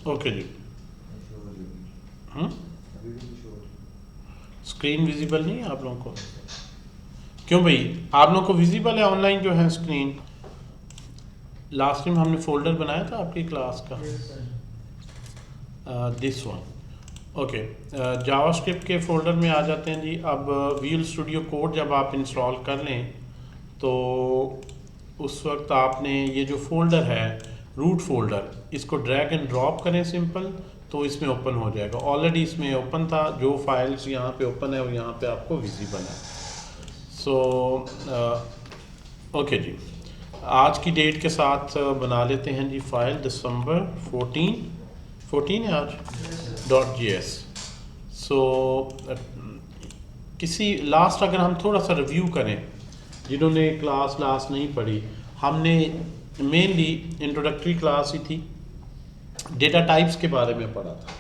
Okay जी। Screen visible नहीं है आप लोगों को? क्यों भाई, आप लोगों को विजिबल है ऑनलाइन जो है स्क्रीन? लास्ट टाइम हमने फोल्डर बनाया था आपकी क्लास का, दिस वन। ओके, जावास्क्रिप्ट के फोल्डर में आ जाते हैं जी। अब विजुअल स्टूडियो कोड जब आप इंस्टॉल कर लें तो उस वक्त आपने ये जो फोल्डर है रूट फोल्डर, इसको ड्रैग एंड ड्रॉप करें सिंपल, तो इसमें ओपन हो जाएगा। ऑलरेडी इसमें ओपन था, जो फाइल्स यहाँ पे ओपन है वो यहाँ पे आपको विजिबल है। सो ओके जी, आज की डेट के साथ बना लेते हैं जी फाइल दिसंबर 14 है आज .js। सो किसी लास्ट अगर हम थोड़ा सा रिव्यू करें, जिन्होंने क्लास लास्ट नहीं पढ़ी, हमने मेनली इंट्रोडक्टरी क्लास ही थी, डेटा टाइप्स के बारे में पढ़ा था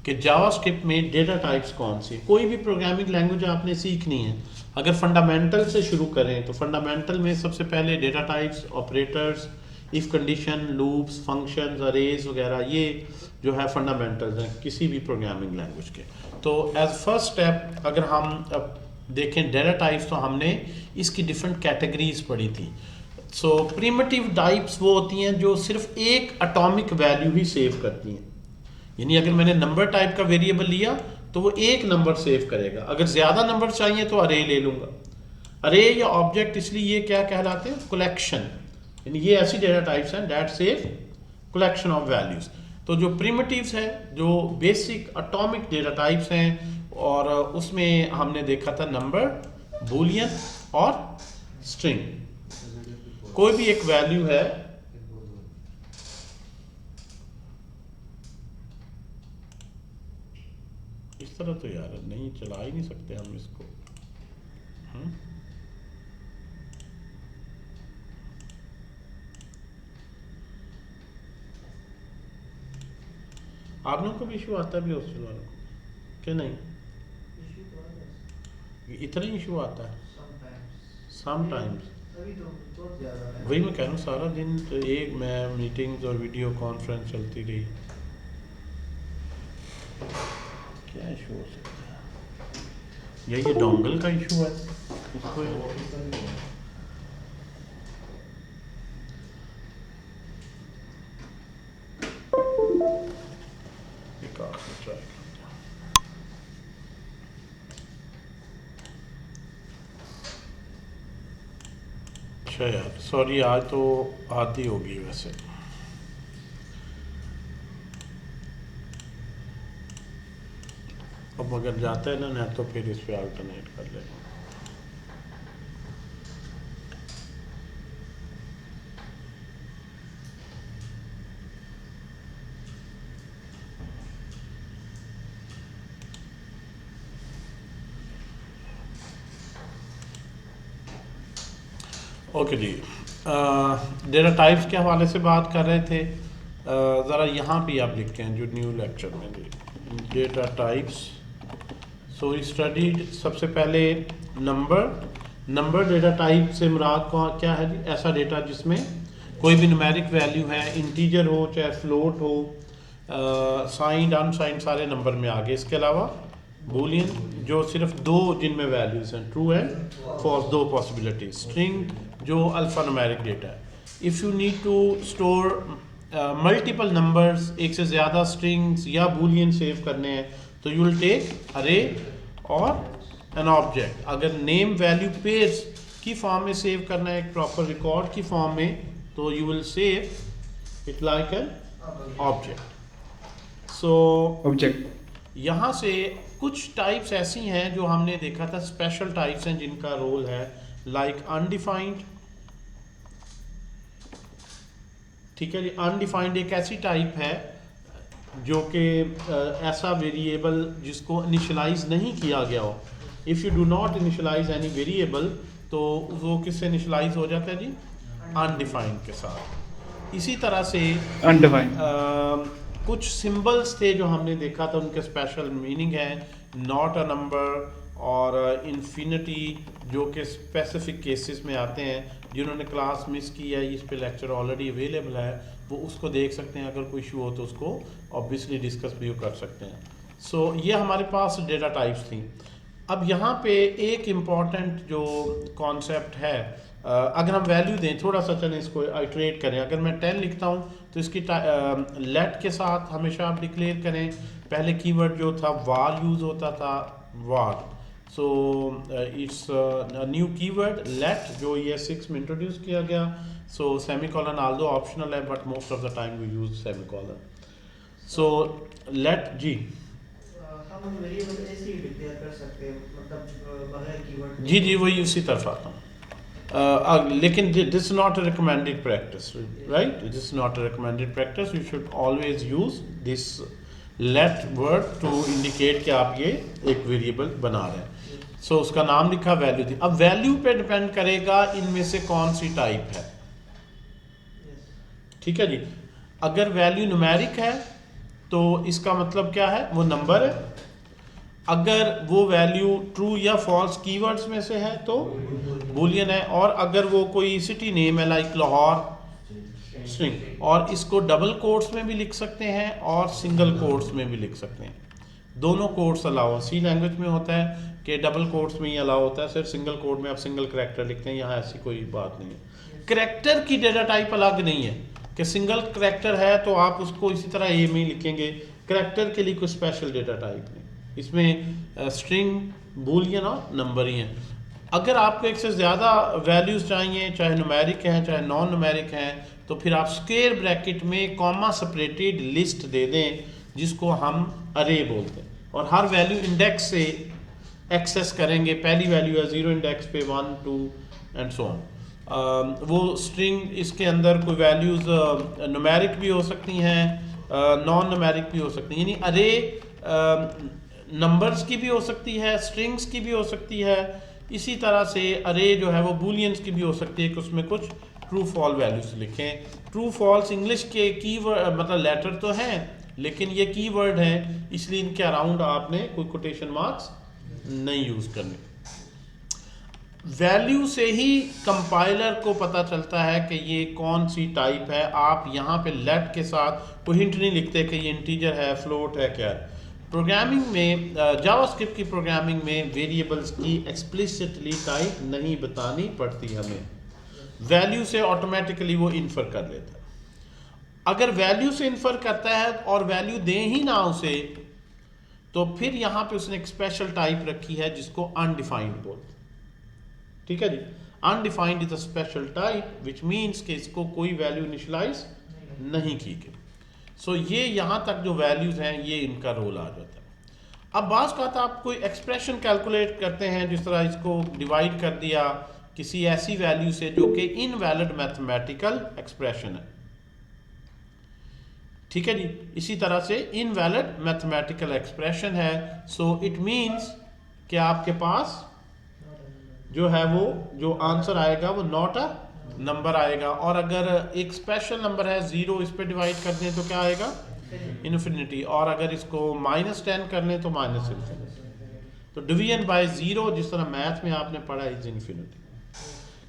कि जावास्क्रिप्ट में डेटा टाइप्स कौन सी। कोई भी प्रोग्रामिंग लैंग्वेज आपने सीखनी है, अगर फंडामेंटल से शुरू करें तो फंडामेंटल में सबसे पहले data types, operators, if condition, loops, functions, arrays वगैरह, ये जो है फंडामेंटल्स हैं किसी भी प्रोग्रामिंग लैंग्वेज के। तो एज फर्स्ट स्टेप अगर हम अब देखें डेटा टाइप्स, तो हमने इसकी डिफरेंट कैटेगरीज पढ़ी थी। सो प्रिमिटिव टाइप्स वो होती हैं जो सिर्फ एक एटॉमिक वैल्यू ही सेव करती हैं, यानी अगर मैंने नंबर टाइप का वेरिएबल लिया तो वो एक नंबर सेव करेगा। अगर ज़्यादा नंबर चाहिए तो अरे ले लूँगा। अरे या ऑब्जेक्ट इसलिए ये क्या कहलाते हैं, कलेक्शन, यानी ये ऐसी डेटा टाइप्स हैं that save collection of values. तो जो प्रिमिटिव्स हैं, जो बेसिक एटॉमिक डेटा टाइप्स हैं, और उसमें हमने देखा था नंबर, बूलियन और स्ट्रिंग। कोई भी एक वैल्यू है, इस तरह तो यार नहीं चला ही नहीं सकते हम इसको। आप लोगों को भी इशू आता है भी हॉस्टल वालों को कि नहीं? इतना ही इशू आता है समटाइम्स। वही मैं कह रहा हूँ, सारा दिन तो एक मैं मीटिंग्स और वीडियो कॉन्फ्रेंस चलती रही, क्या इशू हो सकता है? या ये डोंगल का इशू है इसको? अच्छा यार सॉरी, आज तो आती होगी वैसे। अब अगर जाता है ना तो फिर इस पर अल्टरनेट कर लेंगे। ओके जी, डेटा टाइप्स के हवाले से बात कर रहे थे। ज़रा यहाँ पे आप लिखते हैं जो न्यू लेक्चर में जी, डेटा टाइप्स। सो स्टडीड सबसे पहले नंबर डेटा टाइप से मुराद क्या है जी? ऐसा डेटा जिसमें कोई भी न्यूमेरिक वैल्यू है, इंटीजर हो चाहे फ्लोट हो, साइंड अनसाइंड सारे नंबर में आ गए। इसके अलावा बूलियन जो सिर्फ दो जिनमें वैल्यूज हैं, ट्रू एंड फॉल्स, दो पॉसिबिलिटी। स्ट्रिंग जो अल्फा न्यूमेरिक डेटा है। If you need to store multiple numbers, एक से ज़्यादा स्ट्रिंग्स या बूलियन सेव करने हैं तो यू विल टेक अरे और एन ऑब्जेक्ट। अगर नेम वैल्यू पेयर्स की फॉर्म में सेव करना है, एक प्रॉपर रिकॉर्ड की फॉर्म में, तो you will save it like an object. So object यहाँ से कुछ टाइप्स ऐसी हैं जो हमने देखा था स्पेशल टाइप्स हैं जिनका रोल है, लाइक अनडिफाइंड। ठीक है जी, अनडिफाइंड एक ऐसी टाइप है जो कि ऐसा वेरिएबल जिसको इनिशियलाइज नहीं किया गया हो। If you do not initialize any variable तो वो किससे इनिशियलाइज हो जाता है जी? अनडिफाइंड के साथ। इसी तरह से अनडिफाइंड कुछ सिंबल्स थे जो हमने देखा था, उनके स्पेशल मीनिंग है, नॉट अ नंबर और इन्फिनिटी, जो कि स्पेसिफिक केसेस में आते हैं। जिन्होंने क्लास मिस की है, इस पे लेक्चर ऑलरेडी अवेलेबल है, वो उसको देख सकते हैं, अगर कोई इशू हो तो उसको ऑब्वियसली डिस्कस भी कर सकते हैं। सो ये हमारे पास डेटा टाइप्स थी। अब यहाँ पे एक इम्पॉर्टेंट जो कॉन्सेप्ट है, अगर हम वैल्यू दें, थोड़ा सा चलें इसको आइट्रेट करें। अगर मैं 10 लिखता हूँ तो इसकी लेट के साथ हमेशा आप डिक्लेयर करें। पहले कीवर्ड जो था वार यूज़ होता था, var. So it's new keyword let जो ये 6 में इंट्रोड्यूस किया गया। सो सेमीकोलन आल्दो ऑप्शनल है but most of the time we use semicolon. So let जी हम वेरिएबल ऐसे ही डिक्लेयर कर सकते हैं, मतलब बगैर कीवर्ड। जी जी वही उसी तरफ आता हूँ। लेकिन this is not a recommended practice, right? This is not a recommended practice. You should always use this let word to indicate कि आप ये एक वेरिएबल बना रहे हैं। सो उसका नाम लिखा, वैल्यू दी। अब वैल्यू पे डिपेंड करेगा इनमें से कौन सी टाइप है। ठीक है जी। अगर वैल्यू न्यूमेरिक है तो इसका मतलब क्या है, वो नंबर है। अगर वो वैल्यू ट्रू या फॉल्स कीवर्ड्स में से है तो बूलियन है। और अगर वो कोई सिटी नेम है लाइक लाहौर, स्ट्रिंग। और इसको डबल कोट्स में भी लिख सकते हैं और सिंगल कोट्स में भी लिख सकते हैं। दोनों कोट्स अलाउ है। सी लैंग्वेज में होता है कि डबल कोट्स में ही अलाउ होता है, सिर्फ सिंगल कोट में आप सिंगल करैक्टर लिखते हैं। यहाँ ऐसी कोई बात नहीं है। करैक्टर की डेटा टाइप अलग नहीं है कि सिंगल करैक्टर है तो आप उसको इसी तरह ए में लिखेंगे। करैक्टर के लिए कोई स्पेशल डेटा टाइप नहीं, इसमें स्ट्रिंग, बूलियन और नंबर ही हैं। अगर आपको एक से ज़्यादा वैल्यूज़ चाहिए, चाहे न्यूमेरिक हैं चाहे नॉन न्यूमेरिक हैं, तो फिर आप स्क्वायर ब्रैकेट में कॉमा सेपरेटेड लिस्ट दे दें जिसको हम अरे बोलते हैं। और हर वैल्यू इंडेक्स से एक्सेस करेंगे। पहली वैल्यू है 0 इंडेक्स पे, 1 2 एंड सो ऑन। वो स्ट्रिंग, इसके अंदर कोई वैल्यूज़ न्यूमेरिक भी हो सकती हैं, नॉन न्यूमेरिक भी हो सकती हैं। यानी अरे नंबर्स की भी हो सकती है, स्ट्रिंग्स की भी हो सकती है। इसी तरह से अरे जो है वो बूलियंस की भी हो सकती है कि उसमें कुछ ट्रू फॉल वैल्यूज लिखें। ट्रू फॉल्स इंग्लिश के कीवर्ड मतलब लेटर तो हैं, लेकिन ये कीवर्ड हैं, इसलिए इनके अराउंड आपने कोई कोटेशन मार्क्स नहीं यूज़ करने। वैल्यू से ही कंपाइलर को पता चलता है कि ये कौन सी टाइप है। आप यहाँ पे लेट के साथ कोई हिंट नहीं लिखते कि ये इंटीजर है, फ्लोट है, क्या है। प्रोग्रामिंग में, जावास्क्रिप्ट की प्रोग्रामिंग में वेरिएबल्स की एक्सप्लिसिटली टाइप नहीं बतानी पड़ती हमें। वैल्यू से ऑटोमेटिकली वो इन्फर कर लेता है। अगर वैल्यू से इन्फर करता है और वैल्यू दे ही ना उसे, तो फिर यहाँ पे उसने एक स्पेशल टाइप रखी है जिसको अनडिफाइंड बोलते हैं। ठीक है जी। Undefined is a special type which means कि इसको कोई वैल्यू इनिशियलाइज नहीं की गई। सो ये यहाँ तक जो वैल्यूज़ हैं ये इनका रोल आ जाता है। अब बात का था, आप कोई एक्सप्रेशन कैलकुलेट करते हैं, जिस तरह इसको डिवाइड कर दिया किसी ऐसी वैल्यू से जो कि इनवैलिड मैथमेटिकल एक्सप्रेशन है। ठीक है जी। इसी तरह से इनवैलिड मैथमेटिकल एक्सप्रेशन है, सो इट मीन्स कि आपके पास जो है वो जो आंसर आएगा वो नॉट अ नंबर आएगा। और अगर एक स्पेशल नंबर है 0, इस पे डिवाइड कर दें तो क्या आएगा, इन्फिनिटी। और अगर इसको -10 कर लें तो -इन्फिनिटी। तो डिवीजन बाय 0 जिस तरह मैथ में आपने पढ़ा इज इन्फिनिटी।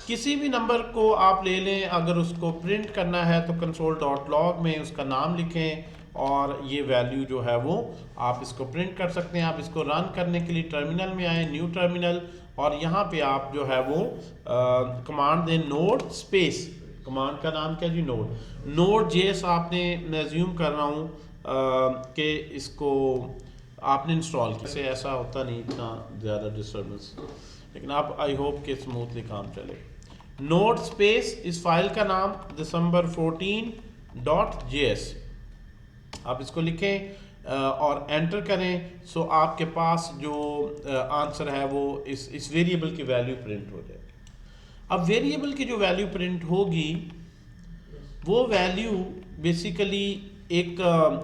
किसी भी नंबर को आप ले लें, अगर उसको प्रिंट करना है तो console.log में उसका नाम लिखें और ये वैल्यू जो है वो आप इसको प्रिंट कर सकते हैं। आप इसको रन करने के लिए टर्मिनल में आए, न्यू टर्मिनल, और यहाँ पे आप जो है वो कमांड दें नोड स्पेस। कमांड का नाम क्या जी, नोड जेएस। आपने मैं अज्यूम कर रहा हूँ कि इसको आपने इंस्टॉल किया से ऐसा होता नहीं इतना ज़्यादा डिस्टर्बेंस, लेकिन आप आई होप कि स्मूथली काम चले। नोड स्पेस इस फाइल का नाम december14.js, आप इसको लिखें और एंटर करें। सो आपके पास जो आंसर है वो इस वेरिएबल की वैल्यू प्रिंट हो जाएगी। अब वेरिएबल की जो वैल्यू प्रिंट होगी वो वैल्यू बेसिकली एक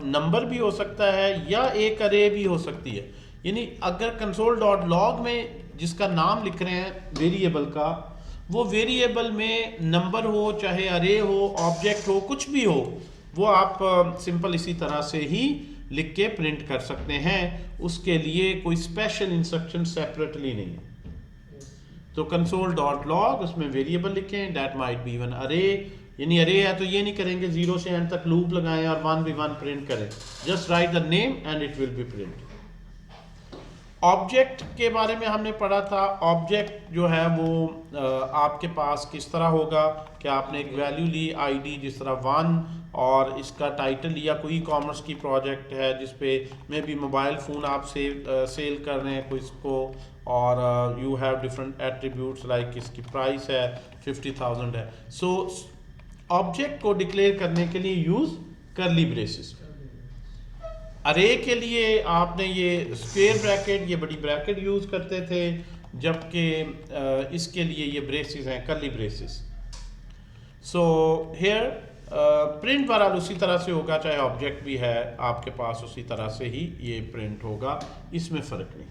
नंबर भी हो सकता है या एक अरे भी हो सकती है। यानी अगर console.log में जिसका नाम लिख रहे हैं वेरिएबल का, वो वेरिएबल में नंबर हो चाहे अरे हो, ऑब्जेक्ट हो, कुछ भी हो, वो आप सिंपल इसी तरह से ही लिख के प्रिंट कर सकते हैं। उसके लिए कोई स्पेशल इंस्ट्रक्शन सेपरेटली नहीं है। तो console.log उसमें वेरिएबल लिखें, दैट माइट बी इवन अरे, यानी अरे है तो ये नहीं करेंगे 0 से एंड तक लूप लगाएं और 1v1 प्रिंट करें, just right the name and it will be print. Object के बारे में हमने पढ़ा था। ऑब्जेक्ट जो है वो आपके पास किस तरह होगा कि आपने एक वैल्यू ली आईडी जिस तरह 1 और इसका टाइटल लिया, कोई कॉमर्स की प्रोजेक्ट है जिसपे मे बी मोबाइल फ़ोन आप सेल कर रहे हैं कोई इसको, और you have different attributes like इसकी प्राइस है 50,000 है। सो ऑब्जेक्ट को डिक्लेयर करने के लिए यूज़ करली ब्रेसेस। अरे के लिए आपने ये स्क्वायर ब्रैकेट, ये बड़ी ब्रैकेट यूज़ करते थे, जबकि इसके लिए ये ब्रेसेस हैं करली ब्रेसेस। सो हेयर प्रिंट बहरहाल उसी तरह से होगा, चाहे ऑब्जेक्ट भी है आपके पास उसी तरह से ही ये प्रिंट होगा, इसमें फ़र्क नहीं।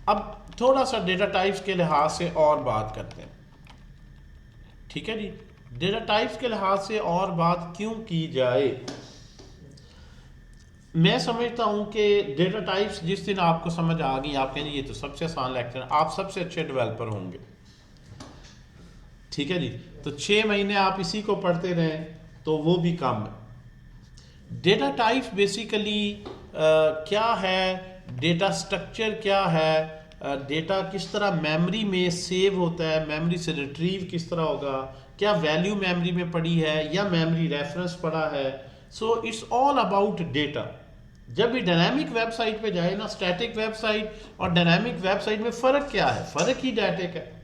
अब थोड़ा सा डेटा टाइप्स के लिहाज से और बात करते हैं, ठीक है जी। डेटा टाइप्स के लिहाज से और बात क्यों की जाए? मैं समझता हूं कि डेटा टाइप्स जिस दिन आपको समझ आ गई, आप कहेंगे ये तो सबसे आसान लेक्चर है, आप सबसे अच्छे डेवलपर होंगे, ठीक है जी। तो 6 महीने आप इसी को पढ़ते रहें तो वो भी कम है। डेटा टाइप्स बेसिकली क्या है, डेटा स्ट्रक्चर क्या है, डेटा किस तरह मेमोरी में सेव होता है, मेमोरी से रिट्रीव किस तरह होगा, क्या वैल्यू मेमोरी में पड़ी है या मेमोरी रेफरेंस पड़ा है। So it's all about data. जब भी डायनामिक वेबसाइट पे जाए ना, स्टैटिक वेबसाइट और डायनामिक वेबसाइट में फ़र्क क्या है? फ़र्क ही डाटा का है।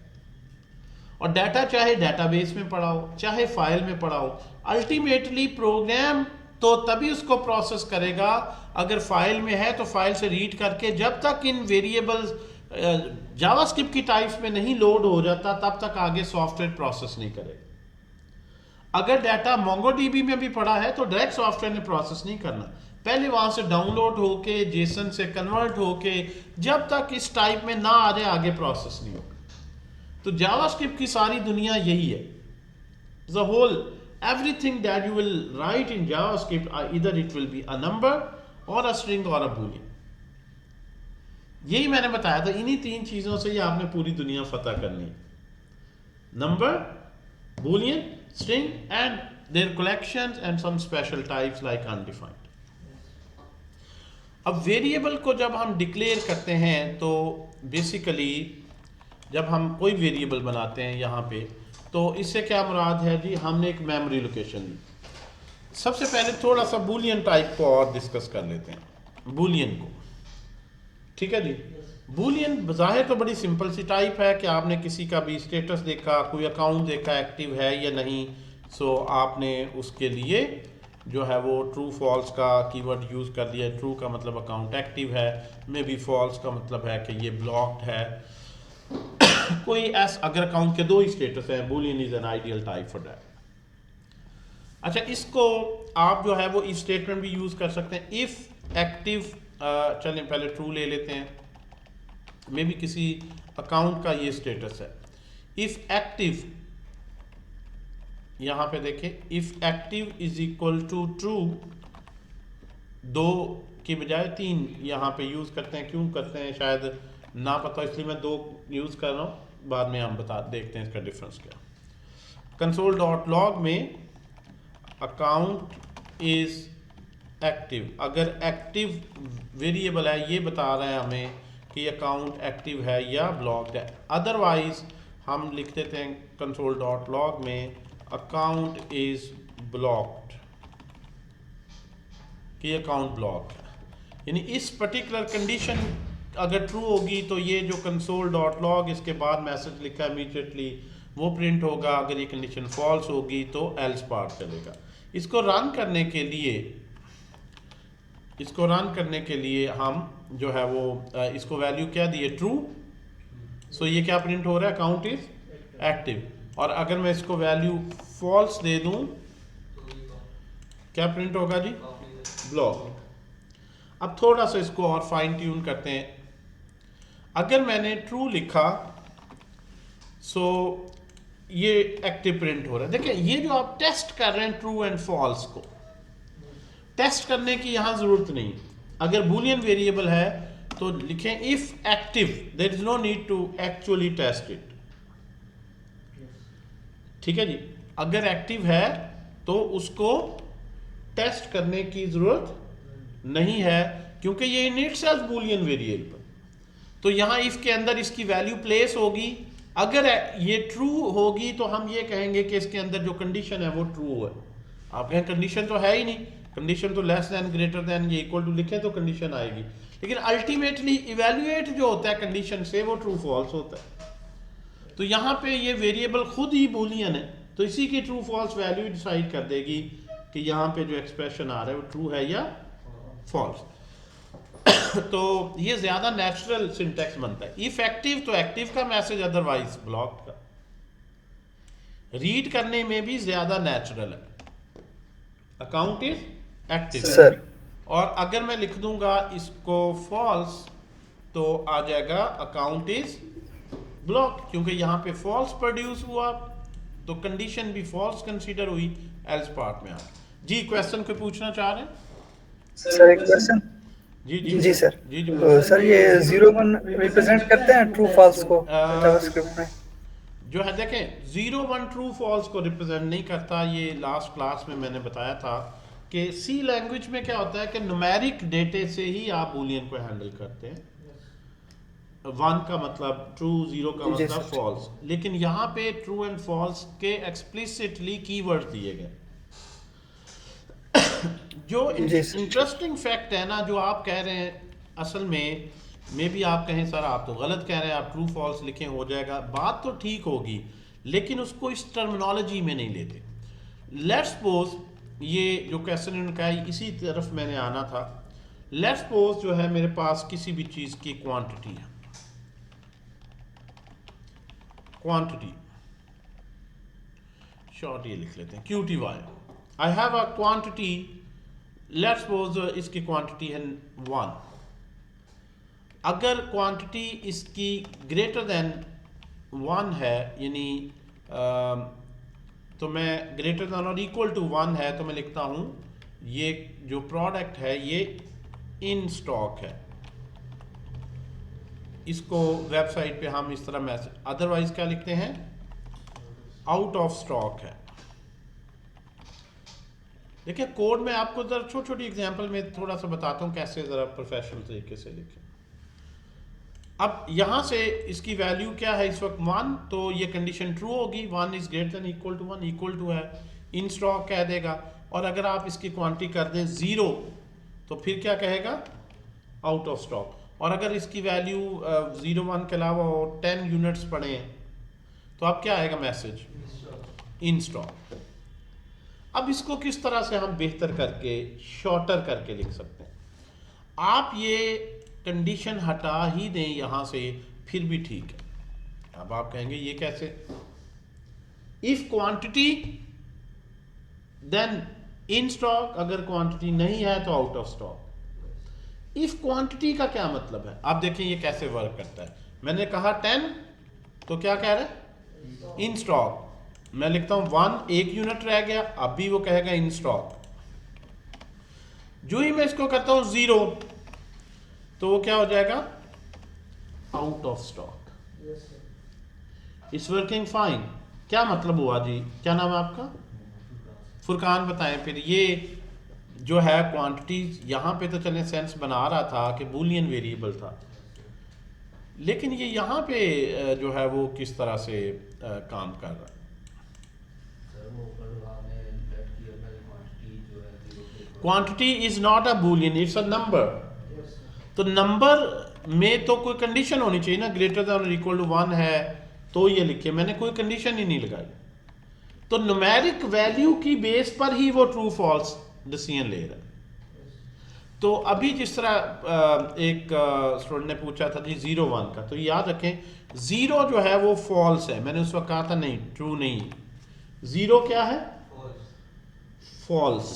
और डाटा चाहे डेटाबेस में पड़ा हो चाहे फाइल में पड़ा हो, अल्टीमेटली प्रोग्राम तो तभी उसको प्रोसेस करेगा अगर फाइल में है तो फाइल से रीड करके, जब तक इन वेरिएबल्स जावास्क्रिप्ट की टाइप्स में नहीं लोड हो जाता तब तक आगे सॉफ्टवेयर प्रोसेस नहीं करेगा। अगर डाटा मोंगोडीबी में भी पड़ा है तो डायरेक्ट सॉफ्टवेयर ने प्रोसेस नहीं करना, पहले वहां से डाउनलोड होके जेसन से कन्वर्ट होके जब तक इस टाइप में ना आ जाए आगे प्रोसेस नहीं होगा। तो जावास्क्रिप्ट की सारी दुनिया यही है। The whole everything that you will write in JavaScript, either it will be a number or a string or a boolean। यही मैंने बताया था, इन्हीं 3 चीजों से ही आपने पूरी दुनिया फतह करनी है, number, boolean, string and their collections and some special types like undefined। अब वेरिएबल को जब हम डिक्लेयर करते हैं तो बेसिकली जब हम कोई वेरिएबल बनाते हैं यहाँ पे, तो इससे क्या मुराद है जी, हमने एक मेमोरी लोकेशन ली। सबसे पहले थोड़ा सा बूलियन टाइप को और डिस्कस कर लेते हैं, बूलियन को, ठीक है जी। बूलियन बज़ाहिर तो बड़ी सिंपल सी टाइप है कि आपने किसी का भी स्टेटस देखा, कोई अकाउंट देखा एक्टिव है या नहीं, सो आपने उसके लिए जो है वो ट्रू फॉल्स का कीवर्ड यूज़ कर दिया। ट्रू का मतलब अकाउंट एक्टिव है, मे बी फॉल्स का मतलब है कि ये ब्लॉक्ड है। कोई ऐसा अगर अकाउंट के 2 ही स्टेटस है, Boolean is an ideal type for that. अच्छा, इसको आप जो है वो इफ स्टेटमेंट भी यूज कर सकते हैं। इफ एक्टिव, चलें पहले ट्रू ले लेते हैं, मे बी किसी अकाउंट का ये स्टेटस है। इफ एक्टिव, यहां पे देखें, if active is equal to true, 2 की बजाय 3 यहां पे यूज करते हैं। क्यों करते हैं शायद ना पता, इसलिए मैं 2 यूज कर रहा हूं, बाद में हम देखते हैं इसका डिफरेंस क्या। console.log में अकाउंट इज एक्टिव, अगर एक्टिव वेरिएबल है ये बता रहा है हमें कि अकाउंट एक्टिव है या ब्लॉक्ड है। अदरवाइज हम लिख देते हैं console.log में अकाउंट इज ब्लॉक्ड, कि अकाउंट ब्लॉक है। यानी इस पर्टिकुलर कंडीशन अगर ट्रू होगी तो ये जो console.log इसके बाद मैसेज लिखा है इमीडिएटली वो प्रिंट होगा। अगर ये कंडीशन फॉल्स होगी तो एल्स पार्ट चलेगा। इसको रन करने के लिए हम जो है वो इसको वैल्यू क्या दिए, ट्रू। सो ये क्या प्रिंट हो रहा है, अकाउंट इज एक्टिव। और अगर मैं इसको वैल्यू फॉल्स दे दूं क्या प्रिंट होगा जी, ब्लॉक। अब थोड़ा सा इसको और फाइन ट्यून करते हैं। अगर मैंने ट्रू लिखा सो ये एक्टिव प्रिंट हो रहा है। देखिए ये जो आप टेस्ट कर रहे हैं ट्रू एंड फॉल्स को, टेस्ट करने की यहां जरूरत नहीं। अगर बूलियन वेरिएबल है तो लिखें if active, there is no need to actually test it, ठीक है जी। अगर एक्टिव है तो उसको टेस्ट करने की जरूरत नहीं है, क्योंकि ये इन इटसेल्फ बूलियन वेरिएबल। तो यहां इफ के अंदर इसकी वैल्यू प्लेस होगी, अगर ये ट्रू होगी तो हम ये कहेंगे कि इसके अंदर जो कंडीशन है वो ट्रू है। आप कहें कंडीशन तो है ही नहीं, कंडीशन तो लेस देन, ग्रेटर देन, ये इक्वल टू लिखे तो कंडीशन आएगी, लेकिन अल्टीमेटली इवेल्युएट जो होता है कंडीशन से वो ट्रू फॉल्स होता है। तो यहाँ पे ये वेरिएबल खुद ही बूलियन है, तो इसी की ट्रू फॉल्स वैल्यू डिसाइड कर देगी कि यहाँ पे जो एक्सप्रेशन आ रहा है वो ट्रू है या फॉल्स। तो ये ज्यादा नेचुरल सिंटैक्स बनता है। इफ एक्टिव तो एक्टिव का मैसेज, अदरवाइज ब्लॉक का। रीड करने में भी ज्यादा नेचुरल है। Account is active sir. और अगर मैं लिख दूंगा इसको फॉल्स तो आ जाएगा अकाउंट इज ब्लॉक, क्योंकि यहाँ पे फॉल्स प्रोड्यूस हुआ तो कंडीशन भी फॉल्स कंसीडर हुई, एल्स पार्ट में आ। जी क्वेश्चन को पूछना चाह रहे हैं? सर एक क्वेश्चन। जी जी जी सर। जी जी। सर ये 0-1 रिप्रेजेंट करते हैं ट्रू फॉल्स को जावास्क्रिप्ट में? जो है देखें 0-1 ट्रू फॉल्स को रिप्रेजेंट नहीं करता। ये लास्ट क्लास में मैंने बताया था कि सी लैंग्वेज में क्या होता है कि न्यूमेरिक डेटे से ही आप बूलियन को हैंडल करते हैं। 1 का मतलब ट्रू, 0 का मतलब फॉल्स, लेकिन यहाँ पे ट्रू एंड फॉल्स के एक्सप्लिसिटली कीवर्ड दिए गए। जो इंटरेस्टिंग फैक्ट है ना, जो आप कह रहे हैं, असल में मे भी आप कहें सर आप तो गलत कह रहे हैं, आप ट्रू फॉल्स लिखें हो जाएगा, बात तो ठीक होगी, लेकिन उसको इस टर्मिनोलॉजी में नहीं लेते। लेट्स सपोज ये जो क्वेश्चन उनका है इसी तरफ मैंने आना था। लेट्स सपोज जो है मेरे पास किसी भी चीज की क्वांटिटी है, क्वांटिटी शॉर्ट ये लिख लेते हैं QTY। I have a quantity, let's suppose इसकी क्वांटिटी है 1। अगर क्वांटिटी इसकी ग्रेटर देन 1 है, यानी तो मैं ग्रेटर देन और इक्वल टू 1 है तो मैं लिखता हूं ये जो प्रोडक्ट है ये इन स्टॉक है। इसको वेबसाइट पे हम इस तरह मैसेज, अदरवाइज क्या लिखते हैं, आउट ऑफ स्टॉक है। देखिए कोड में आपको जरा छोटी छोटी एग्जांपल में थोड़ा सा बताता हूँ कैसे जरा प्रोफेशनल तरीके से लिखें। अब यहां से इसकी वैल्यू क्या है इस वक्त 1, तो ये कंडीशन ट्रू होगी, 1 is greater than equal to 1, equal to है, इन स्टॉक कह देगा। और अगर आप इसकी क्वांटिटी कर दें 0 तो फिर क्या कहेगा, आउट ऑफ स्टॉक। और अगर इसकी वैल्यू 0-1 के अलावा 10 यूनिट्स पड़े हैं तो अब क्या आएगा मैसेज, इन स्टॉक। अब इसको किस तरह से हम बेहतर करके शॉर्टर करके लिख सकते हैं। आप ये कंडीशन हटा ही दें यहां से फिर भी ठीक है। अब आप कहेंगे ये कैसे, if quantity then in stock, अगर क्वांटिटी नहीं है तो out of stock. If quantity का क्या मतलब है, आप देखें ये कैसे वर्क करता है। मैंने कहा 10 तो क्या कह रहा है, इन स्टॉक। मैं लिखता हूं 1, 1 यूनिट रह गया, अब भी वो कहेगा इन स्टॉक। जो ही मैं इसको करता हूं 0 तो वो क्या हो जाएगा, out of stock. It's working fine. क्या मतलब हुआ जी, क्या नाम है आपका, फुरकान बताएं। फिर ये जो है क्वांटिटी यहां पे तो चले सेंस बना रहा था कि बूलियन वेरिएबल था, लेकिन ये यहां पे जो है वो किस तरह से काम कर रहा है। Quantity is not a Boolean, it's a number. तो नंबर में तो कोई कंडीशन होनी चाहिए ना, ग्रेटर देन और इक्वल टू 1 है तो ये लिखे, मैंने कोई कंडीशन ही नहीं लगाई। तो न्यूमेरिक वैल्यू की बेस पर ही वो ट्रू फॉल्स डिसीजन ले रहा है। तो अभी जिस तरह एक स्टूडेंट ने पूछा था जी 0-1 का, तो याद रखें 0 जो है वो फॉल्स है। मैंने उस वक्त कहा था नहीं, ट्रू नहीं। 0 क्या है, फॉल्स।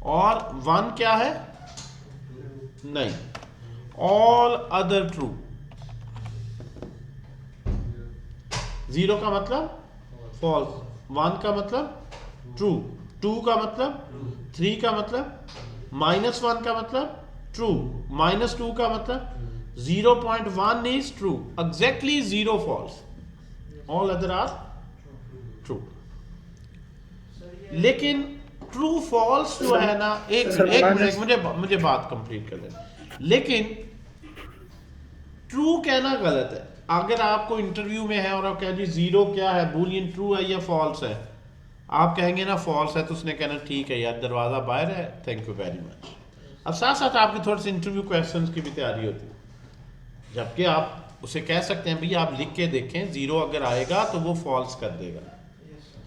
और 1 क्या है, नहीं, ऑल अदर ट्रू। 0 का मतलब फॉल्स, 1 का मतलब ट्रू, 2 का मतलब, 3 का मतलब, -1 का मतलब ट्रू, -2 का मतलब 0.1 is true, exactly 0 false, all other are true. Sir ये लेकिन ट्रू फॉल्स जो है ना, एक सर, एक minus- मिनट, मुझे बात कंप्लीट कर लेना। लेकिन ट्रू कहना गलत है। अगर आपको इंटरव्यू में है और आप कहें जी जीरो क्या है, बूलियन ट्रू है या फॉल्स है, आप कहेंगे ना फॉल्स है, तो उसने कहना ठीक है यार, दरवाजा बाहर है, थैंक यू वेरी मच। अब साथ साथ आपकी थोड़ी सी इंटरव्यू क्वेश्चंस की भी तैयारी होती है, जबकि आप उसे कह सकते हैं भैया आप लिख के देखें, जीरो अगर आएगा तो वो फॉल्स कर देगा। यस सर,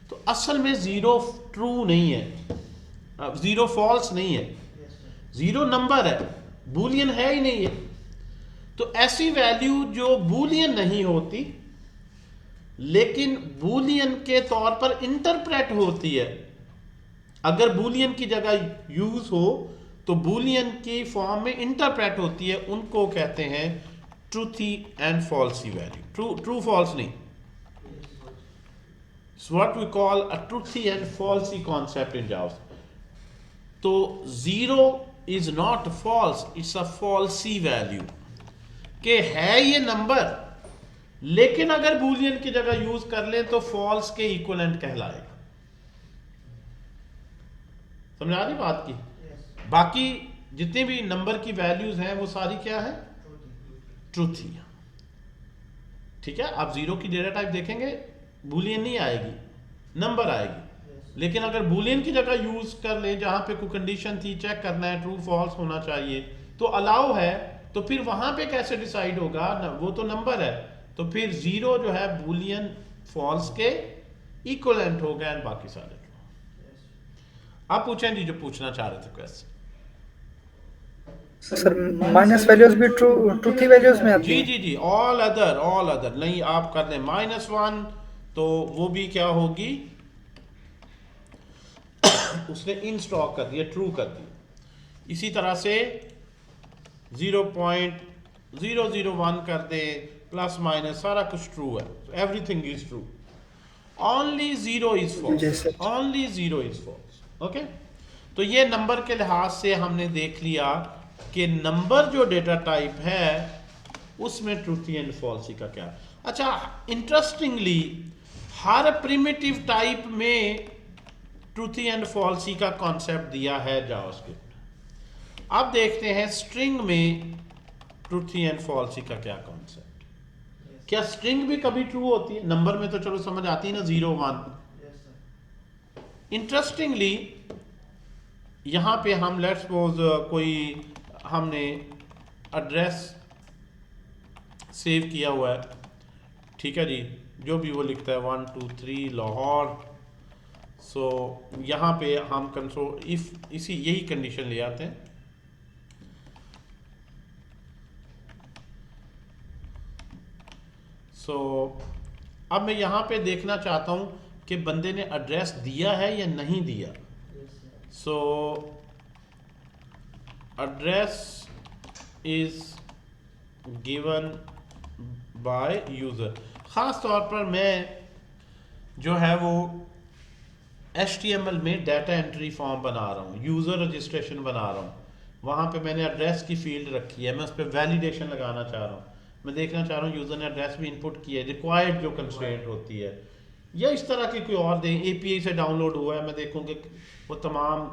तो असल में जीरो ट्रू नहीं है, जीरो फॉल्स नहीं है, यस सर, जीरो नंबर है, बूलियन है ही नहीं है। तो ऐसी वैल्यू जो बूलियन नहीं होती लेकिन बूलियन के तौर पर इंटरप्रेट होती है, अगर बूलियन की जगह यूज हो तो बूलियन की फॉर्म में इंटरप्रेट होती है, उनको कहते हैं truthy and falsy value. True false नहीं, what we call a truthy and falsy concept in Java. तो zero is not false, it's a falsy value, कि है ये नंबर लेकिन अगर बूलियन की जगह यूज कर ले तो फॉल्स के इक्विवेलेंट कहलाएगा। समझ आ रही बात की? यस, बाकी जितने भी नंबर की वैल्यूज हैं वो सारी क्या है, ट्रूथी। ठीक है, आप जीरो की डेटा टाइप देखेंगे, बूलियन नहीं आएगी, नंबर आएगी। यस, लेकिन अगर बूलियन की जगह यूज कर ले, जहां पे कोई कंडीशन थी, चेक करना है, ट्रू फॉल्स होना चाहिए, तो अलाउ है, तो फिर वहां पे कैसे डिसाइड होगा ना, वो तो नंबर है, तो फिर जीरो जो है बूलियन फॉल्स के इक्विवेलेंट हो गए, एंड बाकी सारे ट्रू। यस, आप पूछें जी जो पूछना चाह रहे थे क्वेश्चन। सर माइनस वैल्यूज भी ट्रूथी वैल्यूज में आती जी हैं? जी जी, ऑल अदर नहीं, आप कर दें -1 तो वो भी क्या होगी, उसने इन स्टॉक कर दिया, ट्रू कर दिया। इसी तरह से 0.001 कर दे, प्लस माइनस सारा कुछ ट्रू है, everything is true, only zero is जी false, sir. Only zero is false. Okay, तो ये नंबर के लिहाज से हमने देख लिया कि नंबर जो डेटा टाइप है उसमें ट्रूथी एंड फॉल्सी का क्या। अच्छा, इंटरेस्टिंगली हर प्रिमिटिव टाइप में ट्रूथी एंड फॉल्सी का कॉन्सेप्ट दिया है जावास्क्रिप्ट। अब देखते हैं स्ट्रिंग में ट्रूथी एंड फॉल्सी का क्या कॉन्सेप्ट। क्या स्ट्रिंग भी कभी ट्रू होती है? नंबर में तो चलो समझ आती है ना, 0 1। यस सर, इंटरेस्टिंगली यहां पे हम लेट्स सपोज कोई हमने एड्रेस सेव किया हुआ है, ठीक है जी, जो भी वो लिखता है 1 2 3 लाहौर। सो यहां पे हम कंसोल इफ इसी यही कंडीशन ले आते हैं, सो अब मैं यहां पे देखना चाहता हूं कि बंदे ने एड्रेस दिया है या नहीं दिया। Yes sir, so address is given by user। ख़ास तौर पर मैं जो है वो HTML में डाटा एंट्री फॉर्म बना रहा हूँ, यूज़र रजिस्ट्रेशन बना रहा हूँ, वहाँ पे मैंने एड्रेस की फील्ड रखी है, मैं उस पर वैलिडेशन लगाना चाह रहा हूँ, मैं देखना चाह रहा हूँ यूज़र ने एड्रेस भी इनपुट किया है, रिक्वायर्ड जो कंस्ट्रेंट होती है, या इस तरह की कोई और दें, API से डाउनलोड हुआ है, मैं देखूँगी वो तमाम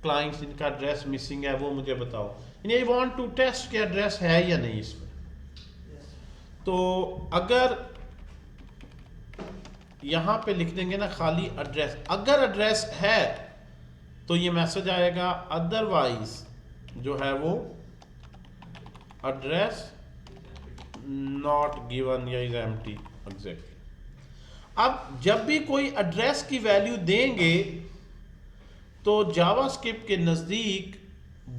क्लाइंट्स जिनका एड्रेस मिसिंग है वो मुझे बताओ, यानी आई वांट टू टेस्ट कि एड्रेस है या नहीं इसमें। यस सर, तो अगर यहां पे लिख देंगे ना खाली एड्रेस, अगर एड्रेस है तो ये मैसेज आएगा, अदरवाइज जो है वो एड्रेस नॉट गिवन या इज एम्प्टी। एग्जैक्टली। अब जब भी कोई एड्रेस की वैल्यू देंगे तो जावास्क्रिप्ट के नजदीक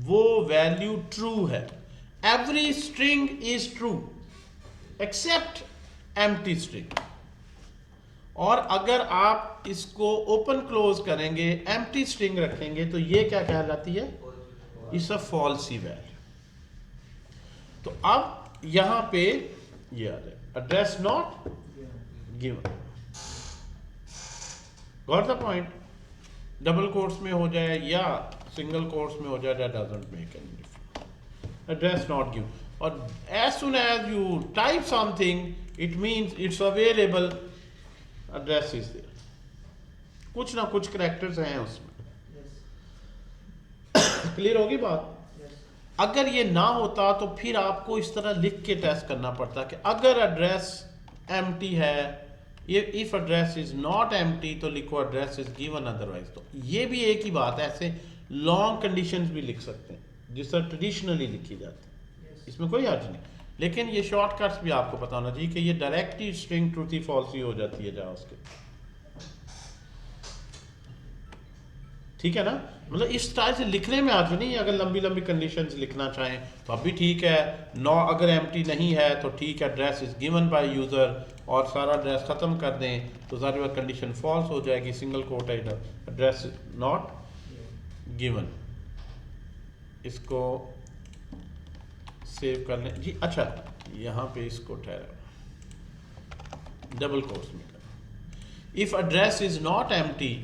वो वैल्यू ट्रू है। Every string is true except empty string. और अगर आप इसको ओपन क्लोज करेंगे, एम्प्टी स्ट्रिंग रखेंगे, तो ये क्या कहलाती है, इट्स अ फॉल्सी वैल्यू। तो अब यहां पे ये आ जाए, address not given. Got the point? Double quotes में हो जाए या सिंगल कोट्स में हो जाए, that doesn't make any difference. Address not given, और as soon as you type something it means it's available address is there, कुछ ना कुछ करैक्टर्स हैं उसमें। क्लियर होगी बात? अगर ये ना होता तो फिर आपको इस तरह लिख के टेस्ट करना पड़ता कि अगर एड्रेस एम्प्टी है, ये if address is not empty तो लिखो एड्रेस इज गिवन अदरवाइज। तो ये भी एक ही बात है, ऐसे लॉन्ग कंडीशंस भी लिख सकते हैं जिस तरह ट्रेडिशनली लिखी जाती है, इसमें कोई हर्ज नहीं। लेकिन ये शॉर्टकट्स भी आपको पता होना चाहिए कि ये डायरेक्ट ही स्ट्रिंग ट्रूथी फॉल्सी हो जाती है जावास्क्रिप्ट, ठीक है ना। मतलब इस स्टाइल से लिखने में आज नहीं, अगर लंबी लंबी कंडीशंस लिखना चाहें तो अब भी ठीक है। नो अगर एम्प्टी नहीं है तो ठीक है, address is given by user और सारा एड्रेस ख़त्म कर दें तो ज़ाहिर है कंडीशन फॉल्स हो जाएगी, सिंगल कोट है इधर, एड्रेस नॉट गिवन। इसको सेव कर लें जी। अच्छा यहाँ पे इसको ठहरा, डबल कोट्स में कर, if address is not empty,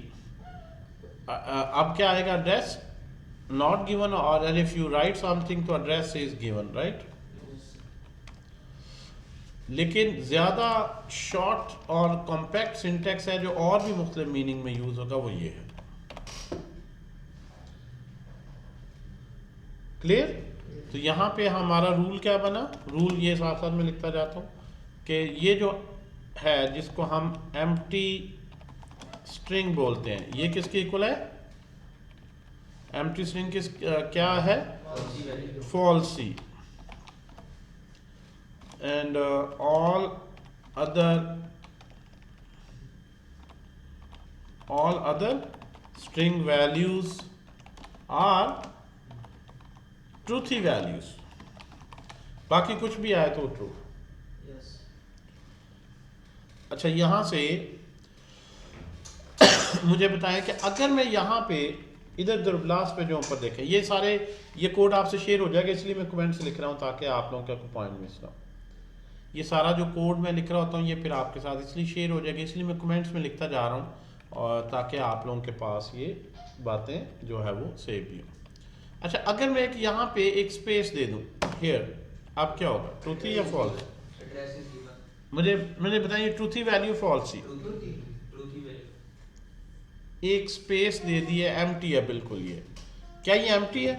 अब क्या आएगा, एड्रेस नॉट गिवन, और इफ यू राइट समथिंग तो एड्रेस इज गिवन, राइट। लेकिन ज्यादा शॉर्ट और कॉम्पैक्ट सिंटेक्स है जो और भी मुख्तलिफ मीनिंग में यूज होगा, वो ये है। क्लियर? तो यहां पे हमारा रूल क्या बना, रूल ये साथ साथ में लिखता जाता हूं कि ये जो है जिसको हम एम्प्टी स्ट्रिंग बोलते हैं, ये किसके इक्वल है? एम्प्टी स्ट्रिंग किस क्या है? Falsy. And all other string values are truthy values, बाकी कुछ भी आए तो ट्रू। अच्छा यहां से मुझे बताएं कि अगर मैं यहाँ पे इधर लास्ट पे जो ऊपर देखें, ये सारे ये कोड आपसे शेयर हो जाएगा, इसलिए मैं कमेंट्स लिख रहा हूँ ताकि आप लोगों का कोई पॉइंट मिस ना हो। ये सारा जो कोड मैं लिख रहा होता हूँ ये फिर आपके साथ इसलिए शेयर हो जाएगा, इसलिए मैं कमेंट्स में लिखता जा रहा हूँ, और ताकि आप लोगों के पास ये बातें जो है वो सेव भी हो। अच्छा अगर मैं एक यहाँ पे एक स्पेस दे दूँ हेयर, अब क्या होगा, ट्रूथी या फॉल्स? मुझे बताइए, ट्रूथी वैल्यू फॉल्स ही? एक स्पेस दे दी है, एम्प्टी है बिल्कुल, ये क्या ये एम्प्टी है?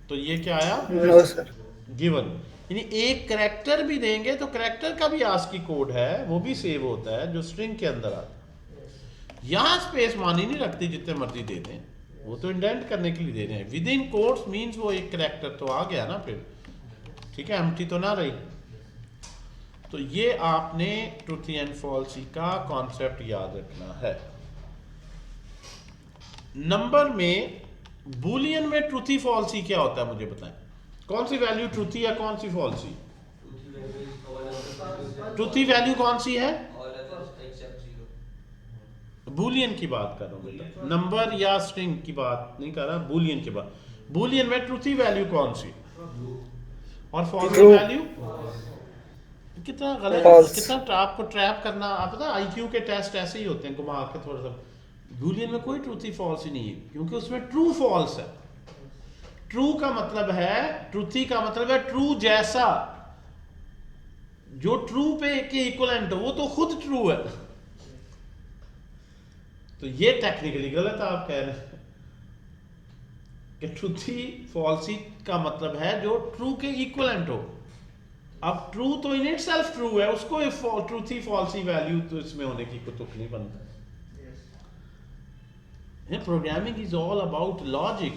तो ये क्या आया? No sir. गिवन। यानी एक करैक्टर भी देंगे तो करैक्टर का भी आस्की कोड है, वो भी सेव होता है जो स्ट्रिंग के अंदर आता है। यहाँ स्पेस मानी नहीं रखती, जितने मर्जी दे दें, वो तो इंडेंट करने के लिए दे रहे हैं। विद इन कोट्स मीन्स वो एक करैक्टर तो आ गया ना फिर, ठीक है, एम्प्टी तो ना रही। तो ये आपने ट्रूथी एंड फॉल्सी का कॉन्सेप्ट याद रखना है। नंबर में बूलियन में ट्रूथी फॉल्सी क्या होता है मुझे बताएं, कौन सी वैल्यू ट्रूथी है, कौन सी फॉल्सी? ट्रूथी वैल्यू कौन सी है? बूलियन की बात कर रहा हूं बेटा, नंबर या स्ट्रिंग की बात नहीं कर रहा, बूलियन की बात। बूलियन में ट्रूथी वैल्यू कौन सी और फॉल्सी वैल्यू? कितना गलत, कितना आपको ट्रैप करना। आप पता आईक्यू के टेस्ट ऐसे ही होते हैं, घुमा के थोड़ा सा। बूलियन में कोई ट्रूथी फॉल्स ही नहीं है, क्योंकि उसमें ट्रू फॉल्स है। ट्रू का मतलब है, ट्रूथी का मतलब है ट्रू जैसा, जो ट्रू पे के इक्वलेंट हो वो तो खुद ट्रू है। तो ये टेक्निकली गलत आप कह रहे हैं कि ट्रूथी फॉल्सी का मतलब है जो ट्रू के इक्वलेंट हो। अब ट्रू तो इन इटसेल्फ ट्रू है, उसको ट्रूथी फॉल्सी वैल्यू तो इसमें होने की कोई तुक नहीं बनता। Programming is all about logic,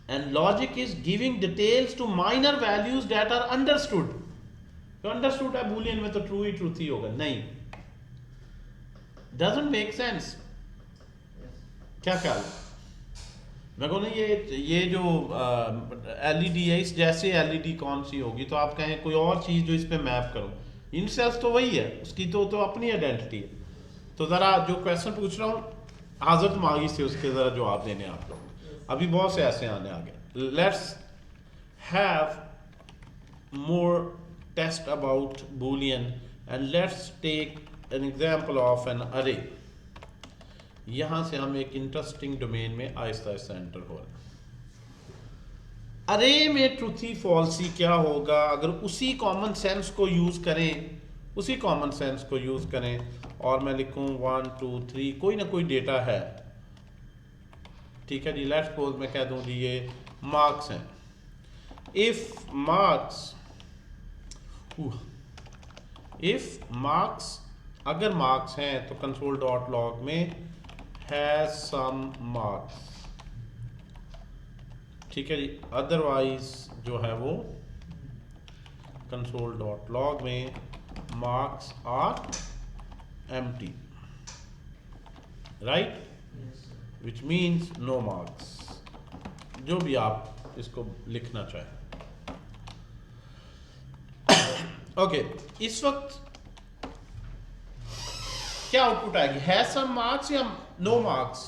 and logic is giving details to minor values that are understood. तो understood है boolean में तो true ही ट्रूथी होगा, नहीं, doesn't make sense। क्या ख्याल है? मैं कहूँ ना ये जो LED है, इस जैसे LED कौन सी होगी, तो आप कहें कोई और चीज़ जो इस पे मैप करो, इन सेल्फ तो वही है, उसकी तो अपनी आइडेंटिटी है। तो ज़रा जो क्वेश्चन पूछ रहा हूँ हाजत मांगी से उसके ज़रा जवाब देने आप लोग, अभी बहुत से ऐसे आने आ गए। Let's have more test about boolean and let's take an example of an array. यहाँ से हम एक इंटरेस्टिंग डोमेन में आहिस्ता आहिस्ता एंटर हो रहे हैं। अरे में ट्रूथी फॉल्सी क्या होगा अगर उसी कॉमन सेंस को यूज़ करें, उसी कॉमन सेंस को यूज़ करें और मैं लिखूं 1 2 3 कोई ना कोई डेटा है, ठीक है जी। लेट्स सपोज मैं कह दूं जी ये मार्क्स हैं। इफ मार्क्स अगर मार्क्स हैं तो कंसोल डॉट लॉग में हैज सम मार्क्स, ठीक है जी। अदरवाइज जो है वो कंसोल डॉट लॉग में marks are empty, right, which means no marks, जो भी आप इसको लिखना चाहें। ओके इस वक्त क्या आउटपुट आएगी, है सम मार्क्स या नो मार्क्स,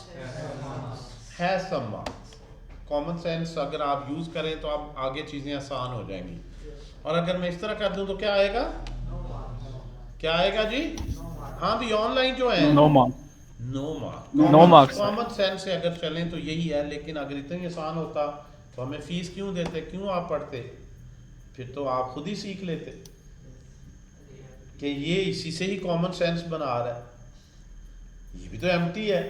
है सम मार्क्स। कॉमन सेंस अगर आप यूज करें तो आप आगे चीजें आसान हो जाएंगी। और अगर मैं इस तरह कर दूं तो क्या आएगा, क्या आएगा जी, हाँ भी ऑनलाइन जो है no marks, no marks, no marks. Common sense से अगर चलें तो यही है। लेकिन अगर इतनी आसान होता तो हमें फीस क्यों देते, क्यों आप पढ़ते, फिर तो आप खुद ही सीख लेते कि ये इसी से ही कॉमन सेंस बना रहा है, ये भी तो एम्प्टी है।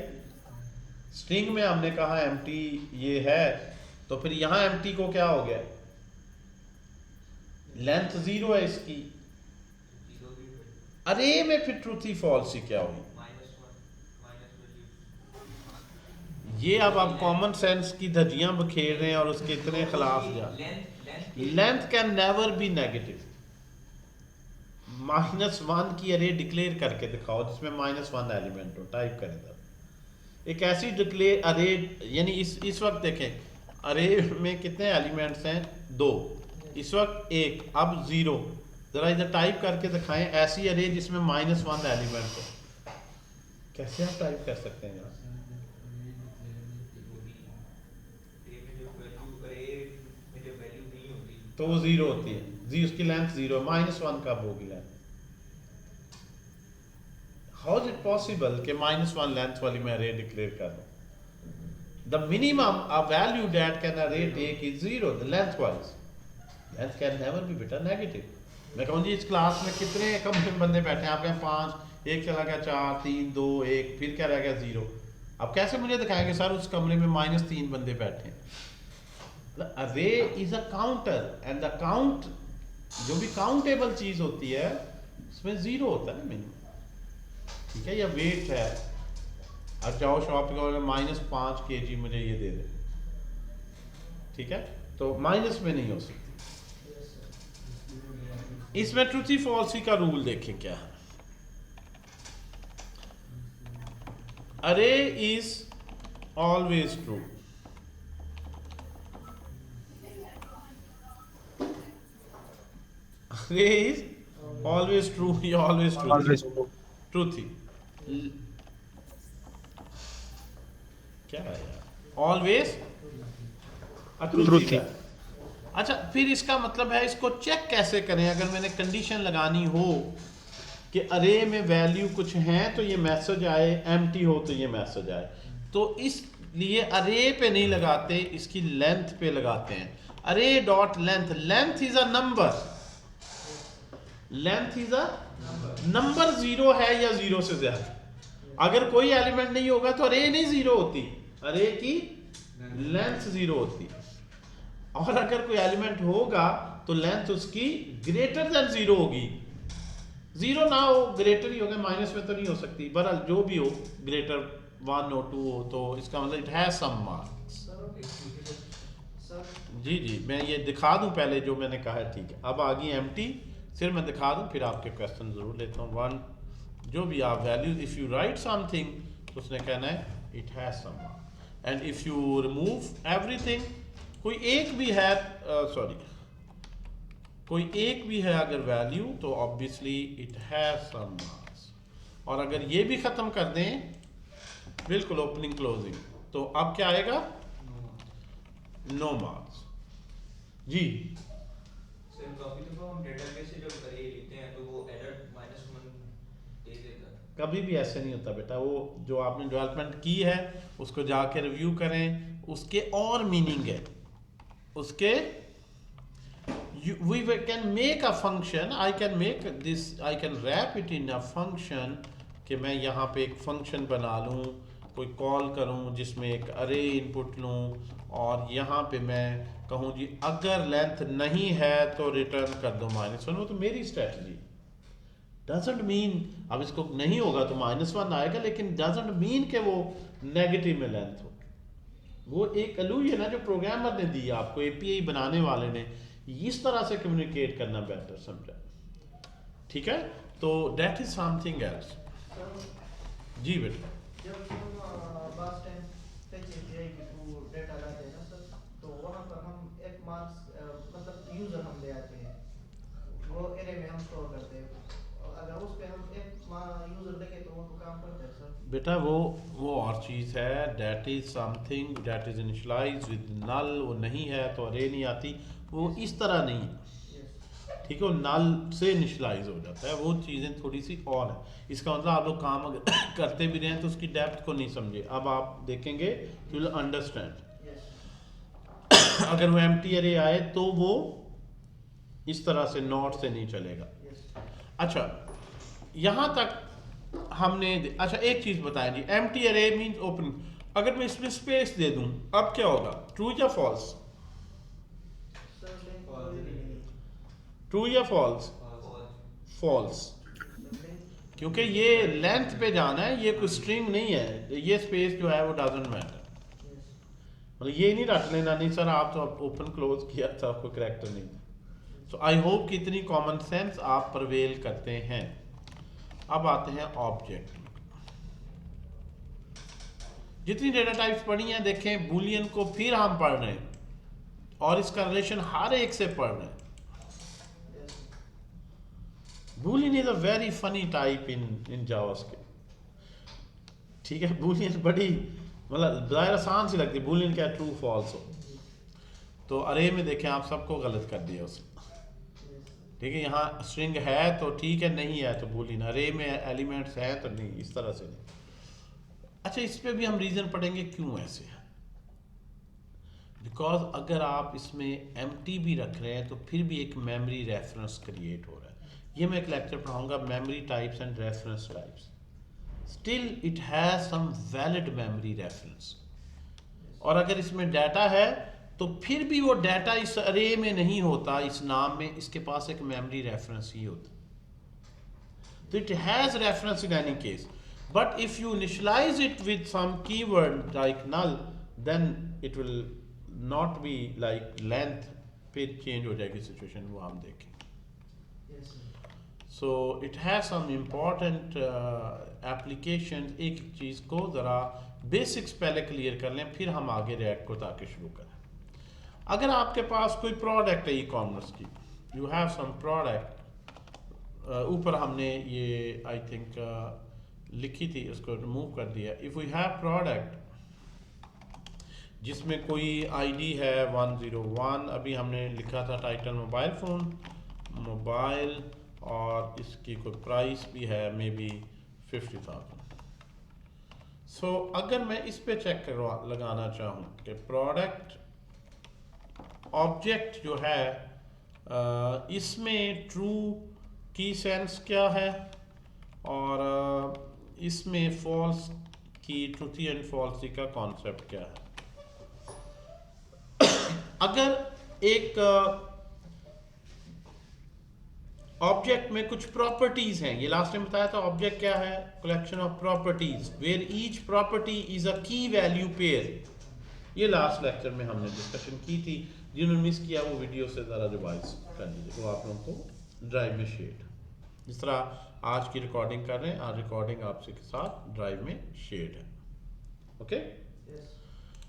स्ट्रिंग में हमने कहा एम्प्टी ये है, तो फिर यहां एम्प्टी को क्या हो गया, लेंथ 0 है इसकी। अरे में फिर ट्रूथ ही फॉल्स ही क्या हुई, ये अब आप कॉमन सेंस की धज्जियां बखेर रहे हैं और उसके इतने खिलाफ जा। Length can never B negative. -1 की अरे डिक्लेयर करके दिखाओ जिसमें -1 एलिमेंट हो, टाइप करें तब एक ऐसी डिक्लेयर अरे, यानी इस वक्त देखें अरे में कितने एलिमेंट्स हैं, 2, इस वक्त 1, अब 0। जरा इधर टाइप करके दिखाएं ऐसी अरे जिसमें -1 एलिमेंट हो, कैसे आप टाइप कर सकते हैं यार। तो वो 0 होती है, जी उसकी लेंथ 0, -1 कब होगी length, how is it possible कि -1 लेंथ वाली मैं अरे डिक्लेयर कर दूं। The minimum a value that can array take is 0, the length wise, length can never be बेटा नेगेटिव। मैं कहूँ जी इस क्लास में कितने कम बंदे बैठे हैं, आप कहें 5, एक चला गया 4 3 2 1, फिर क्या रह गया 0। अब कैसे मुझे दिखाएंगे सर उस कमरे में -3 बंदे बैठे हैं। अरे is a counter and the count, जो भी काउंटेबल चीज होती है उसमें 0 होता है ना मिनिमम, ठीक है। या वेट है, अब जाओ शॉप पे -5 kg मुझे ये दे दे, ठीक है, तो माइनस में नहीं हो सकती। इसमें ट्रूथी फॉल्सी का रूल देखें क्या है। अरे इज ऑलवेज ट्रू, अरे इज ऑलवेज ट्रू, ये ऑलवेज ट्रू, ट्रूथी क्या है यार, ऑलवेज ट्रूथी। अच्छा फिर इसका मतलब है इसको चेक कैसे करें, अगर मैंने कंडीशन लगानी हो कि अरे में वैल्यू कुछ हैं तो ये मैसेज आए, एम्प्टी हो तो ये मैसेज आए, तो इसलिए अरे पे नहीं लगाते, इसकी लेंथ पे लगाते हैं। अरे dot length, length is a number, length is a number, 0 है या 0 से ज्यादा। अगर कोई एलिमेंट नहीं होगा तो अरे नहीं 0 होती, अरे की लेंथ 0 होती। और अगर कोई एलिमेंट होगा तो लेंथ उसकी ग्रेटर देन 0 होगी। 0 ना हो ग्रेटर ही होगा, माइनस में तो नहीं हो सकती, बहरहाल जो भी हो ग्रेटर 1 हो 2 हो, तो इसका मतलब इट हैज सम मार्क्स। जी जी मैं ये दिखा दूं पहले जो मैंने कहा है, ठीक है। अब आ गई एम्प्टी, सिर्फ मैं दिखा दूं फिर आपके क्वेश्चन जरूर लेता हूँ। 1 जो भी आप value, if you write something तो उसने कहना है it has some marks, and if you remove everything, कोई एक भी है कोई एक भी है अगर वैल्यू, तो obviously it has some marks. और अगर ये भी खत्म कर दें बिल्कुल ओपनिंग क्लोजिंग, तो अब क्या आएगा, नो मार्क्स। जी सर काफी दफा हम डेटाबेस से जब अरे लिखते हैं तो वो एरर -1 दे देता है। कभी भी ऐसे नहीं होता बेटा, वो जो आपने डेवलपमेंट की है उसको जाके रिव्यू करें, उसके और मीनिंग है, उसके we can make a function, I can make this, I can wrap it in a function कि मैं यहाँ पे एक फंक्शन बना लूँ, कोई कॉल करूँ जिसमें एक अरे इनपुट लूँ और यहाँ पे मैं कहूँ जी अगर लेंथ नहीं है तो रिटर्न कर दो -1। वो तो मेरी स्ट्रेटजी डजेंट मीन, अब इसको नहीं होगा तो -1 आएगा, लेकिन डजेंट मीन कि वो नेगेटिव में लेंथ हो। वो एक इल्यूजन है जो प्रोग्रामर ने दी आपको, एपीआई बनाने वाले ने इस तरह से कम्युनिकेट करना बेटर समझा, ठीक है। तो दैट इज समथिंग एल्स। जी बेटा, जब हम बस टाइम पे एपीआई के थ्रू डेटा लाते हैं ना सर, तो वहाँ पर हम एक मार्क्स मतलब यूजर हम ले आते हैं, वो एरे में हम स्टोर करते हैं। अगर उस पे हम एक यूजर देखें तो वो तो काम करता है सर। बेटा वो और चीज़ है, that is something that is initialize with null. वो नहीं है तो अरे नहीं आती, वो इस तरह नहीं है, ठीक है। वो नल से इनिशियलाइज हो जाता है, वो चीज़ें थोड़ी सी और है। इसका मतलब आप लोग काम अगर करते भी रहे तो उसकी डेप्थ को नहीं समझे, अब आप देखेंगे यू विल अंडरस्टैंड। अगर वो एम्प्टी अरे आए तो वो इस तरह से नॉट से नहीं चलेगा। अच्छा, यहाँ तक हमने अच्छा एक चीज़ बताएं जी, एम्प्टी अरे मीन्स ओपन। अगर मैं इसमें स्पेस दे दूं अब क्या होगा, ट्रू या फॉल्स? ट्रू या फॉल्स? फॉल्स, क्योंकि ये लेंथ पे जाना है, ये कोई स्ट्रिंग नहीं है। ये स्पेस जो है वो डजंट मैटर, मतलब ये नहीं रख लेना नहीं सर आप तो ओपन क्लोज किया था, आपको करेक्टर नहीं था। सो आई होप कि इतनी कॉमन सेंस आप प्रवेल करते हैं। अब आते हैं ऑब्जेक्ट। जितनी डेटा टाइप्स पढ़ी हैं देखें, बूलियन को फिर हम पढ़ रहे हैं और इसका रिलेशन हर एक से पढ़ रहे हैं। Boolean is a very funny type in JavaScript, ठीक है। बूलियन बड़ी मतलब ज़ाहिर आसान सी लगती है, बूलियन क्या ट्रू फॉल्स हो। तो अरे में देखें आप सबको गलत कर दिया उसने, ठीक है। यहाँ स्ट्रिंग है तो ठीक है, नहीं है तो बूलियन। अरे में एलिमेंट्स हैं तो नहीं, इस तरह से नहीं। अच्छा, इस पे भी हम रीज़न पढ़ेंगे क्यों ऐसे है। बिकॉज अगर आप इसमें एम्प्टी भी रख रहे हैं तो फिर भी एक मेमोरी रेफरेंस क्रिएट हो रहा है। ये मैं एक लेक्चर पढ़ाऊंगा, memory types and reference types. Still it has some valid memory reference. और अगर इसमें डाटा है तो फिर भी वो डाटा इस अरे में नहीं होता, इस नाम में इसके पास एक मेमोरी रेफरेंस ही होता। तो it has reference in any case, but if you initialize it with some keyword like null, then it will not be like length पे चेंज हो जाएगी सिचुएशन, वो हम देखें। So it has some important application. एक चीज़ को ज़रा बेसिक्स पहले क्लियर कर लें, फिर हम आगे रिएक्ट को ताकि शुरू करें। अगर आपके पास कोई प्रोडक्ट है ई कॉमर्स की, यू हैव सम प्रोडक्ट, ऊपर हमने ये आई थिंक लिखी थी, उसको रिमूव कर दिया। इफ़ वी हैव प्रोडक्ट जिसमें कोई आईडी है 101, अभी हमने लिखा था टाइटल मोबाइल फ़ोन, मोबाइल, और इसकी कोई प्राइस भी है मे बी 50,000। सो अगर मैं इस पे चेक लगाना चाहूँ कि प्रोडक्ट ऑब्जेक्ट जो है इसमें ट्रू की सेंस क्या है और इसमें फॉल्स की, ट्रूथी एंड फॉल्सी का कॉन्सेप्ट क्या है। अगर एक ऑब्जेक्ट में कुछ प्रॉपर्टीज हैं, ये लास्ट टाइम बताया था ऑब्जेक्ट क्या है, collection of properties where each property is a key value pair. ये लास्ट लेक्चर में हमने डिस्कशन की थी, जिन्होंने मिस किया वो वीडियो से ज़रा रिवाइज कर लीजिए, वो आप लोगों को ड्राइव में शेड, जिस तरह आज की रिकॉर्डिंग कर रहे हैं, आज रिकॉर्डिंग आपसे के साथ ड्राइव में शेड है। ओके,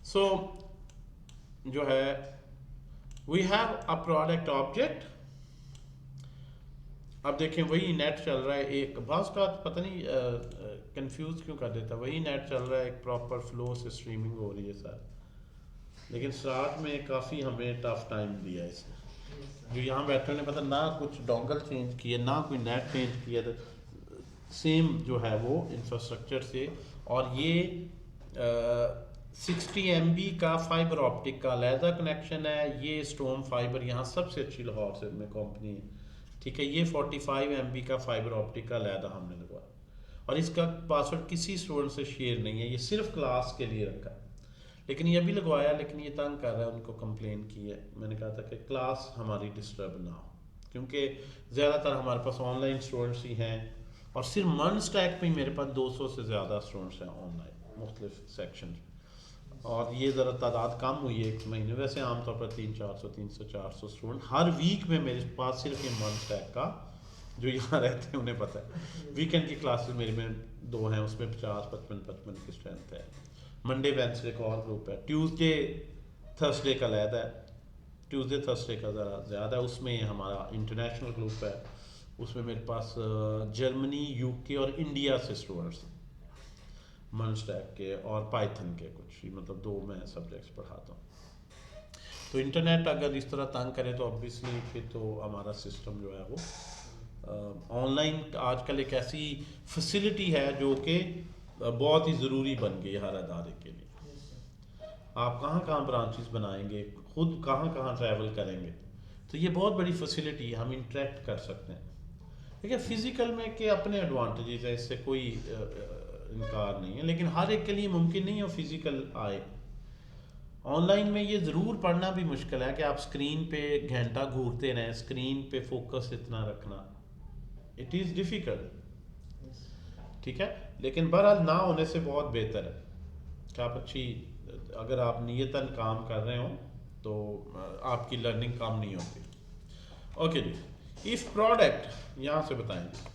सो जो है we have a product object. अब देखें वही नेट चल रहा है, एक बस का पता नहीं कंफ्यूज क्यों कर देता, वही नेट चल रहा है, एक प्रॉपर फ्लो से स्ट्रीमिंग हो रही है सर, लेकिन स्टार्ट में काफ़ी हमें टफ टाइम दिया इसने। जो यहाँ बैठे ने पता ना कुछ डोंगल चेंज किए ना कोई नेट चेंज किया, तो सेम जो है वो इंफ्रास्ट्रक्चर से। और ये 60 MB का फाइबर ऑप्टिक का अलहदा कनेक्शन है। ये स्टोम फाइबर यहाँ सबसे अच्छी लाहौर से में कंपनी है, ठीक है। ये 45 MB का फाइबर ऑप्टिक का अलहदा हमने लगवाया, और इसका पासवर्ड किसी स्टूडेंट से शेयर नहीं है, ये सिर्फ क्लास के लिए रखा है। लेकिन ये भी लगवाया, लेकिन ये तंग कर रहा है, उनको कंप्लेन की है। मैंने कहा था कि क्लास हमारी डिस्टर्ब ना हो, क्योंकि ज़्यादातर हमारे पास ऑनलाइन स्टूडेंट्स ही हैं, और सिर्फ मन स्टैक पे ही मेरे पास 200 से ज़्यादा स्टूडेंट्स हैं ऑनलाइन मुख्तलिफ सेक्शन, और ये ज़रा तादाद कम हुई है एक महीने। वैसे आमतौर पर 300-400 स्टूडेंट हर वीक में मेरे पास सिर्फ ये मन स्टैक का जो यहाँ रहते हैं उन्हें पता है। वीकेंड की क्लासेस मेरे में 2 हैं, उसमें 50-55 की स्ट्रेंथ है। मंडे वेंसडे का और ग्रुप है, ट्यूसडे थर्सडे का अलहदा है। ट्यूसडे थर्सडे का ज़रा ज़्यादा है, उसमें हमारा इंटरनेशनल ग्रुप है। उसमें मेरे पास जर्मनी, यूके और इंडिया से स्टूडेंट्स हैं, मन स्टैक के और पाइथन के कुछ, मतलब 2 मैं सब्जेक्ट्स पढ़ाता हूँ। तो इंटरनेट अगर इस तरह तंग करे तो ऑब्वियसली फिर तो हमारा सिस्टम जो है वो ऑनलाइन आजकल एक ऐसी फैसिलिटी है जो कि बहुत ही ज़रूरी बन गई हर अदारे के लिए। आप कहाँ कहाँ ब्रांचेस बनाएंगे, खुद कहाँ कहाँ ट्रैवल करेंगे, तो ये बहुत बड़ी फैसिलिटी है, हम इंटरेक्ट कर सकते हैं। देखिए फ़िज़िकल में के अपने एडवांटेजेस है, इससे कोई इनकार नहीं है, लेकिन हर एक के लिए मुमकिन नहीं है फिज़िकल आए। ऑनलाइन में ये ज़रूर पढ़ना भी मुश्किल है कि आप स्क्रीन पे घंटा घूरते रहें, स्क्रीन पे फोकस इतना रखना, इट इज़ डिफ़िकल्ट, ठीक है। लेकिन बहरहाल ना होने से बहुत बेहतर है कि आप अच्छी, अगर आप नियतन काम कर रहे हो तो आपकी लर्निंग कम नहीं होती। ओके जी, इफ़ प्रोडक्ट यहाँ से बताएंगे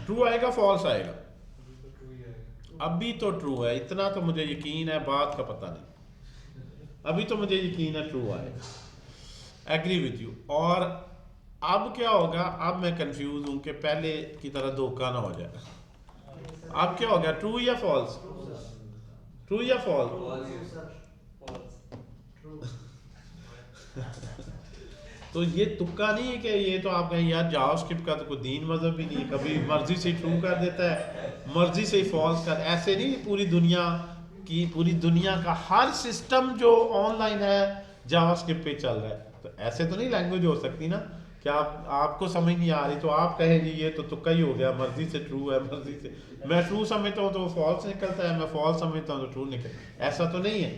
ट्रू आएगा फॉल्स आएगा? अभी तो ट्रू है, इतना तो मुझे यकीन है, बात का पता नहीं। अभी तो मुझे यकीन है ट्रू आएगा, एग्री विद यू। और अब क्या होगा, अब मैं कंफ्यूज हूं कि पहले की तरह धोखा ना हो जाए। अब क्या हो गया, ट्रू या फॉल्स? ट्रू या फॉल्स? तो ये तुक्का नहीं है कि ये तो आप कहें यार जावास्क्रिप्ट का तो कोई दीन मजहब भी नहीं है, कभी मर्जी से ट्रू कर देता है, मर्जी से फॉल्स कर। ऐसे नहीं, पूरी दुनिया का हर सिस्टम जो ऑनलाइन है जावास्क्रिप्ट पे चल रहा है। तो ऐसे तो नहीं लैंग्वेज हो सकती ना कि आपको समझ नहीं आ रही तो आप कहें जी ये तो तुक्का ही हो गया, मर्जी से ट्रू है, मर्जी से मैं ट्रू समझता हूँ तो फॉल्स निकलता है, मैं फॉल्स समझता हूँ तो ट्रू निकलता है। ऐसा तो नहीं है।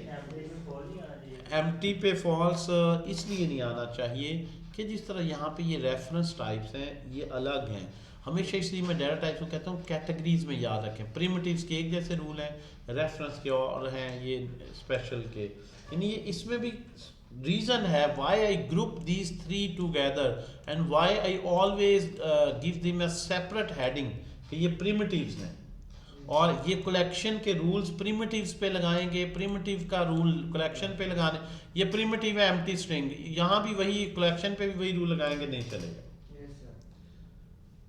एम्प्टी पे फॉल्स इसलिए नहीं आना चाहिए कि जिस तरह यहाँ पे ये रेफरेंस टाइप्स हैं ये अलग हैं हमेशा, इसलिए मैं डाटा टाइप्स को कहता हूँ कैटेगरीज में याद रखें। प्रिमिटिव्स के एक जैसे रूल हैं, रेफरेंस के और हैं ये स्पेशल के, यानी ये इसमें भी रीज़न है why I group these 3 together and why I always give them a separate heading कि ये प्रिमिटिव्स हैं, और ये कलेक्शन के रूल्स प्रिमिटिव्स पे लगाएंगे, प्रिमिटिव का रूल कलेक्शन पे लगाने, ये प्रिमिटिव है एम्प्टी स्ट्रिंग, यहाँ भी वही कलेक्शन पे भी वही रूल लगाएंगे, नहीं चलेगा।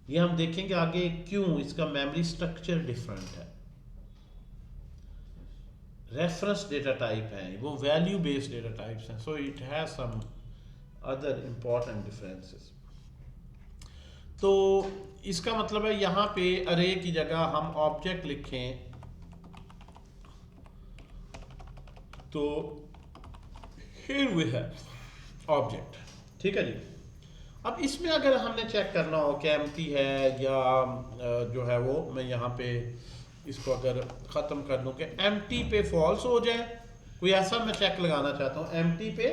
ये हम देखेंगे आगे क्यों इसका मेमोरी स्ट्रक्चर डिफरेंट है। रेफरेंस डेटा टाइप है वो, वैल्यू बेस्ड डेटा टाइप्स हैं, so it has some other important differences. तो इसका मतलब है यहाँ पे अरे की जगह हम ऑब्जेक्ट लिखें तो here we have ऑब्जेक्ट, ठीक है जी। अब इसमें अगर हमने चेक करना हो कि एम्प्टी है या जो है वो, मैं यहाँ पे इसको अगर ख़त्म कर दूं कि एम्प्टी पे फॉल्स हो जाए, कोई ऐसा मैं चेक लगाना चाहता हूँ एम्प्टी पे,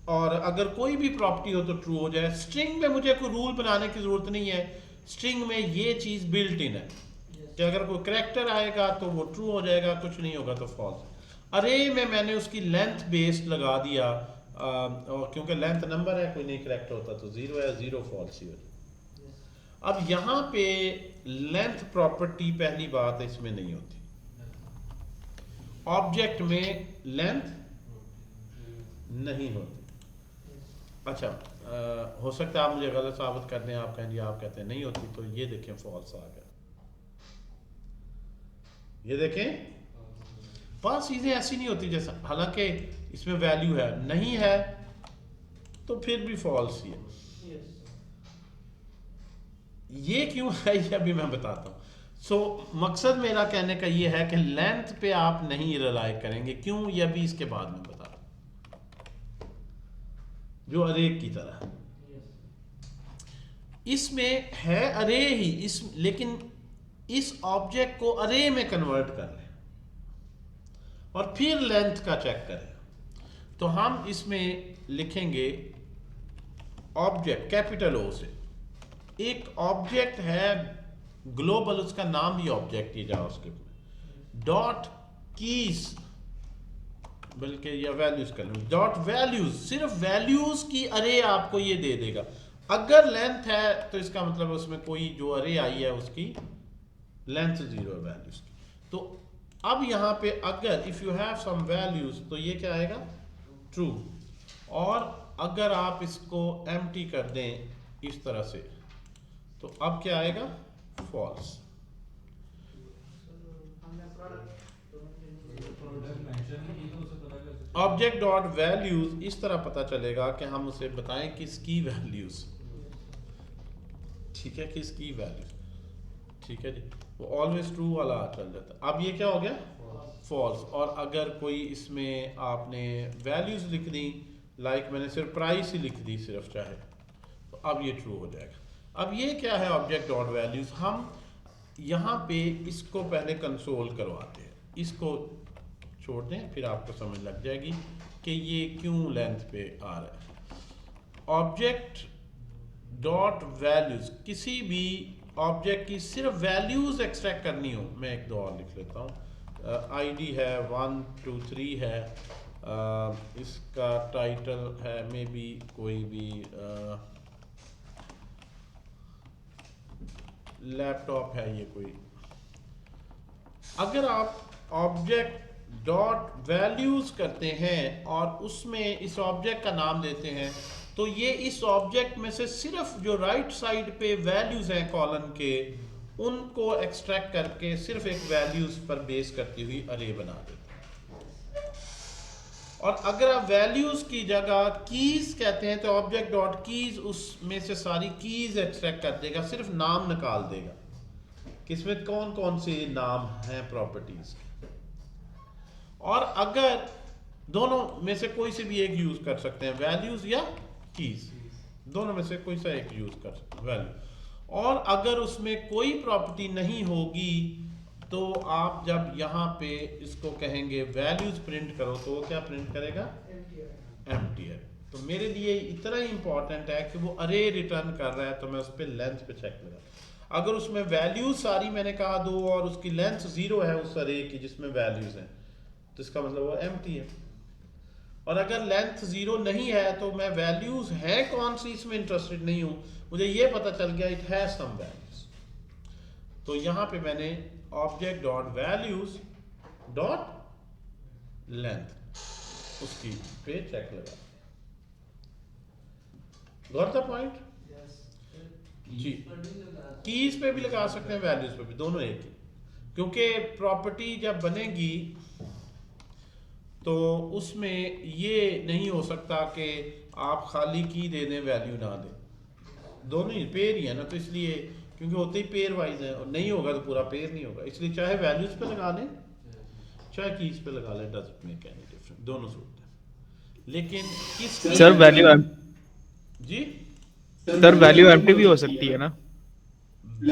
और अगर कोई भी प्रॉपर्टी हो तो ट्रू हो जाए। स्ट्रिंग में मुझे कोई रूल बनाने की ज़रूरत नहीं है, स्ट्रिंग में ये चीज़ बिल्ट इन है कि अगर कोई करैक्टर आएगा तो वो ट्रू हो जाएगा, कुछ नहीं होगा तो फॉल्स। अरे में मैंने उसकी लेंथ बेस्ड लगा दिया, और क्योंकि लेंथ नंबर है, कोई नहीं करैक्टर होता तो 0 है, 0 फॉल्स ही हो जाए। अब यहाँ पे लेंथ प्रॉपर्टी पहली बात है इसमें नहीं होती, ऑब्जेक्ट में लेंथ नहीं होती। अच्छा हो सकता है आप मुझे गलत साबित कर दें, आप कहेंगे आप कहते हैं नहीं होती, तो ये देखें फॉल्स आ गया, ये देखें बस चीज़ें ऐसी नहीं होती जैसा, हालांकि इसमें वैल्यू है, नहीं है तो फिर भी फॉल्स ही है। ये क्यों है ये अभी मैं बताता हूँ। सो मकसद मेरा कहने का ये है कि लेंथ पे आप नहीं रिलाई करेंगे। क्यों? ये अभी इसके बाद में बता रहा हूं। जो अरे की तरह इसमें है अरे ही, इस लेकिन इस ऑब्जेक्ट को अरे में कन्वर्ट कर लें और फिर लेंथ का चेक करें। तो हम इसमें लिखेंगे ऑब्जेक्ट कैपिटल ओ से, एक ऑब्जेक्ट है ग्लोबल, उसका नाम भी ऑब्जेक्ट ही जावास्क्रिप्ट में, डॉट कीज, बल्कि या वैल्यूज कर लें, डॉट वैल्यूज, सिर्फ वैल्यूज की अरे आपको ये दे देगा। अगर लेंथ है तो इसका मतलब उसमें कोई जो अरे आई है उसकी लेंथ 0 है वैल्यूज की। तो अब यहां पे अगर if you have some values तो ये क्या आएगा? ट्रू। और अगर आप इसको एम्प्टी कर दें इस तरह से तो अब क्या आएगा? फॉल्स। ऑब्जेक्ट डॉट वैल्यूज इस तरह पता चलेगा कि हम उसे बताएं किसकी वैल्यूज, ठीक है, किसकी वैल्यूज, ठीक है जी। वो ऑलवेज ट्रू वाला चल जाता है। अब ये क्या हो गया? फॉल्स। और अगर कोई इसमें आपने वैल्यूज लिख दी, लाइक मैंने सिर्फ प्राइस ही लिख दी सिर्फ चाहे, तो अब ये ट्रू हो जाएगा। अब ये क्या है ऑब्जेक्ट डॉट वैल्यूज? हम यहाँ पे इसको पहले कंसोल करवाते हैं, इसको छोड़ दें, फिर आपको समझ लग जाएगी कि ये क्यों लेंथ पे आ रहा है। ऑब्जेक्ट डॉट वैल्यूज, किसी भी ऑब्जेक्ट की सिर्फ वैल्यूज एक्सट्रैक्ट करनी हो, मैं एक दो और लिख लेता हूँ, आईडी है 1 2 3 है, इसका टाइटल है मे बी कोई भी लैपटॉप है ये कोई। अगर आप ऑब्जेक्ट डॉट वैल्यूज करते हैं और उसमें इस ऑब्जेक्ट का नाम देते हैं तो ये इस ऑब्जेक्ट में से सिर्फ जो राइट साइड पे वैल्यूज हैं कॉलम के उनको एक्सट्रैक्ट करके सिर्फ एक वैल्यूज पर बेस करती हुई अरे बना देते हैं। और अगर आप वैल्यूज की जगह कीज कहते हैं तो ऑब्जेक्ट डॉट कीज उसमें से सारी कीज एक्सट्रैक्ट कर देगा, सिर्फ नाम निकाल देगा किसमें कौन कौन से नाम हैं प्रॉपर्टीज के। और अगर दोनों में से कोई से भी एक यूज कर सकते हैं, वैल्यूज या कीज, दोनों में से कोई सा एक यूज कर सकते हैं वैल्यू। और अगर उसमें कोई प्रॉपर्टी नहीं होगी तो आप जब यहाँ पे इसको कहेंगे वैल्यूज प्रिंट करो तो वो क्या प्रिंट करेगा? एम्प्टी है। तो मेरे लिए इतना ही इंपॉर्टेंट है कि वो अरे रिटर्न कर रहा है तो मैं उस पर लेंथ पे चेक लगा। अगर उसमें वैल्यूज सारी मैंने कहा दो और उसकी लेंथ 0 है उस अरे की जिसमें वैल्यूज हैं तो इसका मतलब वो एम्प्टी है। और अगर लेंथ 0 नहीं है तो मैं वैल्यूज है कौन सी इसमें इंटरेस्टेड नहीं हूं, मुझे ये पता चल गया इट हैज सम वैल्यूज। तो यहां पे मैंने object dot values dot length उसकी पे चेक लगा। Got the point? जी, कीज पे भी लगा सकते हैं, वैल्यूज पे भी, दोनों एक ही। क्योंकि प्रॉपर्टी जब बनेगी तो उसमें ये नहीं हो सकता कि आप खाली की दे दें वैल्यू ना दें, दोनों ही पेयर ही है ना, तो इसलिए क्योंकि होते ही पेयर वाइज है और नहीं होगा तो पूरा पेयर नहीं होगा, इसलिए चाहे वैल्यूज पे लगा लें चाहे कीज पे लगा लें, डजंट मेक एनी डिफरेंस, दोनों सूट है। लेकिन किस सर वैल्यू जी सर वैल्यू एम्प्टी भी हो सकती है ना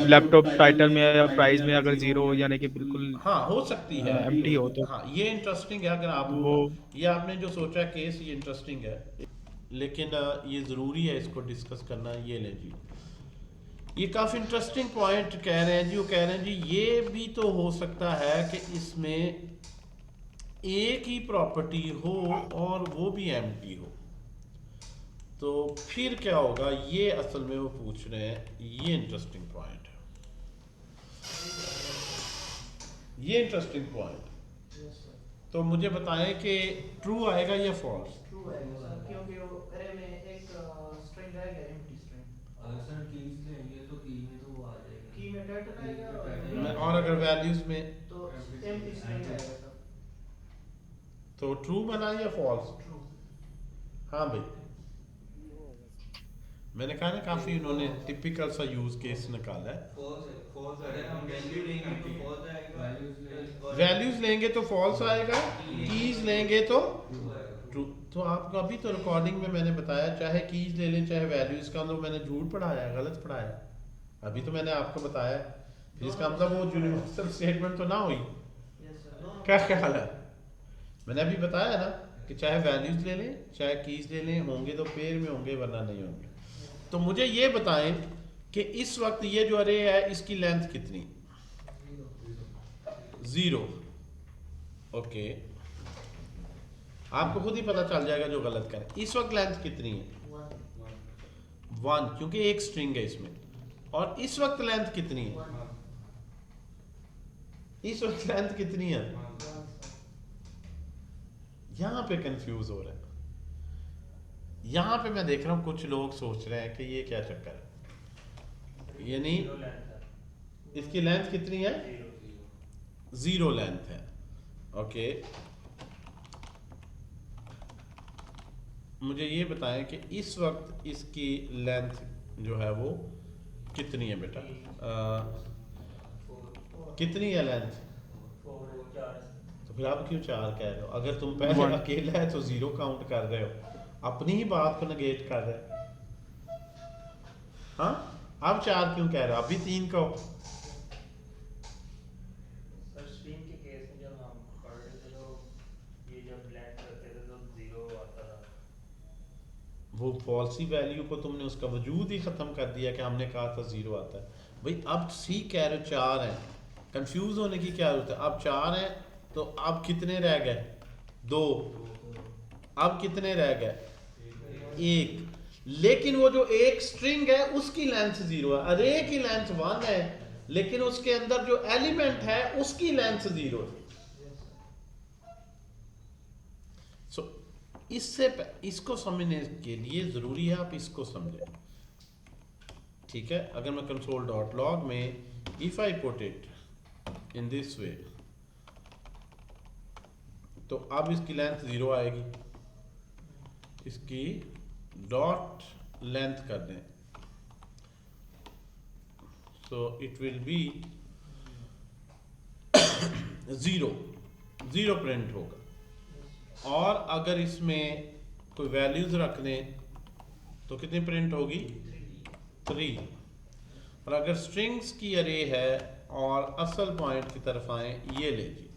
लैपटॉप टाइटल में या प्राइस में, अगर 0 यानी कि बिल्कुल हाँ हो सकती है एम्प्टी हो तो हाँ ये इंटरेस्टिंग है। अगर आप वो ये आपने जो सोचा केस ये इंटरेस्टिंग है, लेकिन ये ज़रूरी है इसको डिस्कस करना। ये लें जी, ये काफ़ी इंटरेस्टिंग पॉइंट कह रहे हैं जी। वो कह रहे हैं जी ये भी तो हो सकता है कि इसमें एक ही प्रॉपर्टी हो और वो भी एम्प्टी हो, तो फिर क्या होगा? ये असल में वो पूछ रहे हैं, ये इंटरेस्टिंग पॉइंट है, ये इंटरेस्टिंग पॉइंट। तो मुझे बताएं कि ट्रू आएगा या फॉल्स? ट्रू आएगा सर, क्योंकि वो अरे में एक स्ट्रिंग आएगा, एम्प्टी स्ट्रिंग। अगर सर कीज लेंगे तो की में तो वो आ जाएगा, की में टाइटल आएगा और अगर वैल्यूज में तो एम्प्टी स्ट्रिंग आएगा सर। तो ट्रू बना या फॉल्स? ट्रू। हाँ भाई, मैंने कहा ना काफी उन्होंने टिपिकल सा यूज केस निकाला है। फॉल्स अगर हम वैल्यू लेंगे तो फॉल्स आएगा, वैल्यूज लेंगे तो फॉल्स आएगा, कीज लेंगे तो ट्रू। तो आपको अभी तो रिकॉर्डिंग में मैंने बताया, चाहे कीज ले लें चाहे वैल्यूज, का मतलब मैंने झूठ पढ़ाया है, गलत पढ़ाया है? अभी तो मैंने आपको बताया, फिर इसका मतलब वो यूनिवर्सल स्टेटमेंट तो ना हुई। यस सर, नो क्या ख्याल है? मैंने अभी बताया ना कि चाहे वैल्यूज ले लें चाहे कीज ले लें, होंगे तो पेयर में होंगे वरना नहीं होंगे। तो मुझे ये बताएं कि इस वक्त ये जो अरे है इसकी लेंथ कितनी? 0। ओके, आपको खुद ही पता चल जाएगा जो गलत करें। इस वक्त लेंथ कितनी है? 1, क्योंकि एक स्ट्रिंग है इसमें। और इस वक्त लेंथ कितनी है? इस वक्त लेंथ कितनी है? यहां पे कंफ्यूज हो रहा है। यहां पे मैं देख रहा हूं कुछ लोग सोच रहे हैं कि ये क्या चक्कर है, यानी इसकी लेंथ कितनी है? 0 लेंथ है। ओके, मुझे ये बताएं कि इस वक्त इसकी लेंथ जो है वो कितनी है बेटा? कितनी है लेंथ? तो फिर आप क्यों 4 कह रहे हो? अगर तुम पहले अकेला है तो 0 काउंट कर रहे हो, अपनी ही बात को नेगेट कर रहे हो। हाँ, अब 4 क्यों कह रहे हो? अभी 3 कहो। सर स्ट्रिंग के केस में जब हम पढ़ रहे थे तो ये जब ब्लेंड करते थे तो 0 आता था। वो फॉल्सी वैल्यू को तुमने उसका वजूद ही खत्म कर दिया कि हमने कहा था 0 आता है। भाई अब सी कह रहे हो 4 है, कंफ्यूज होने की क्या जरूरत है? अब 4 है तो अब कितने रह गए? 2। अब कितने रह गए? 1। लेकिन वो जो एक स्ट्रिंग है उसकी लेंथ 0 है, अरे की लेंथ 1 है, लेकिन उसके अंदर जो एलिमेंट है उसकी लेंथ 0 है। सो इसको समझने के लिए जरूरी है आप इसको समझें, ठीक है? अगर मैं कंसोल डॉट लॉग में if I put it in this way तो अब इसकी लेंथ 0 आएगी। इसकी डॉट लेंथ कर दें, so it will be 0 print होगा। और अगर इसमें कोई वैल्यूज रख दें तो कितनी प्रिंट होगी? 3। और अगर स्ट्रिंग्स की अरे है और असल पॉइंट की तरफ आए, ये लीजिए,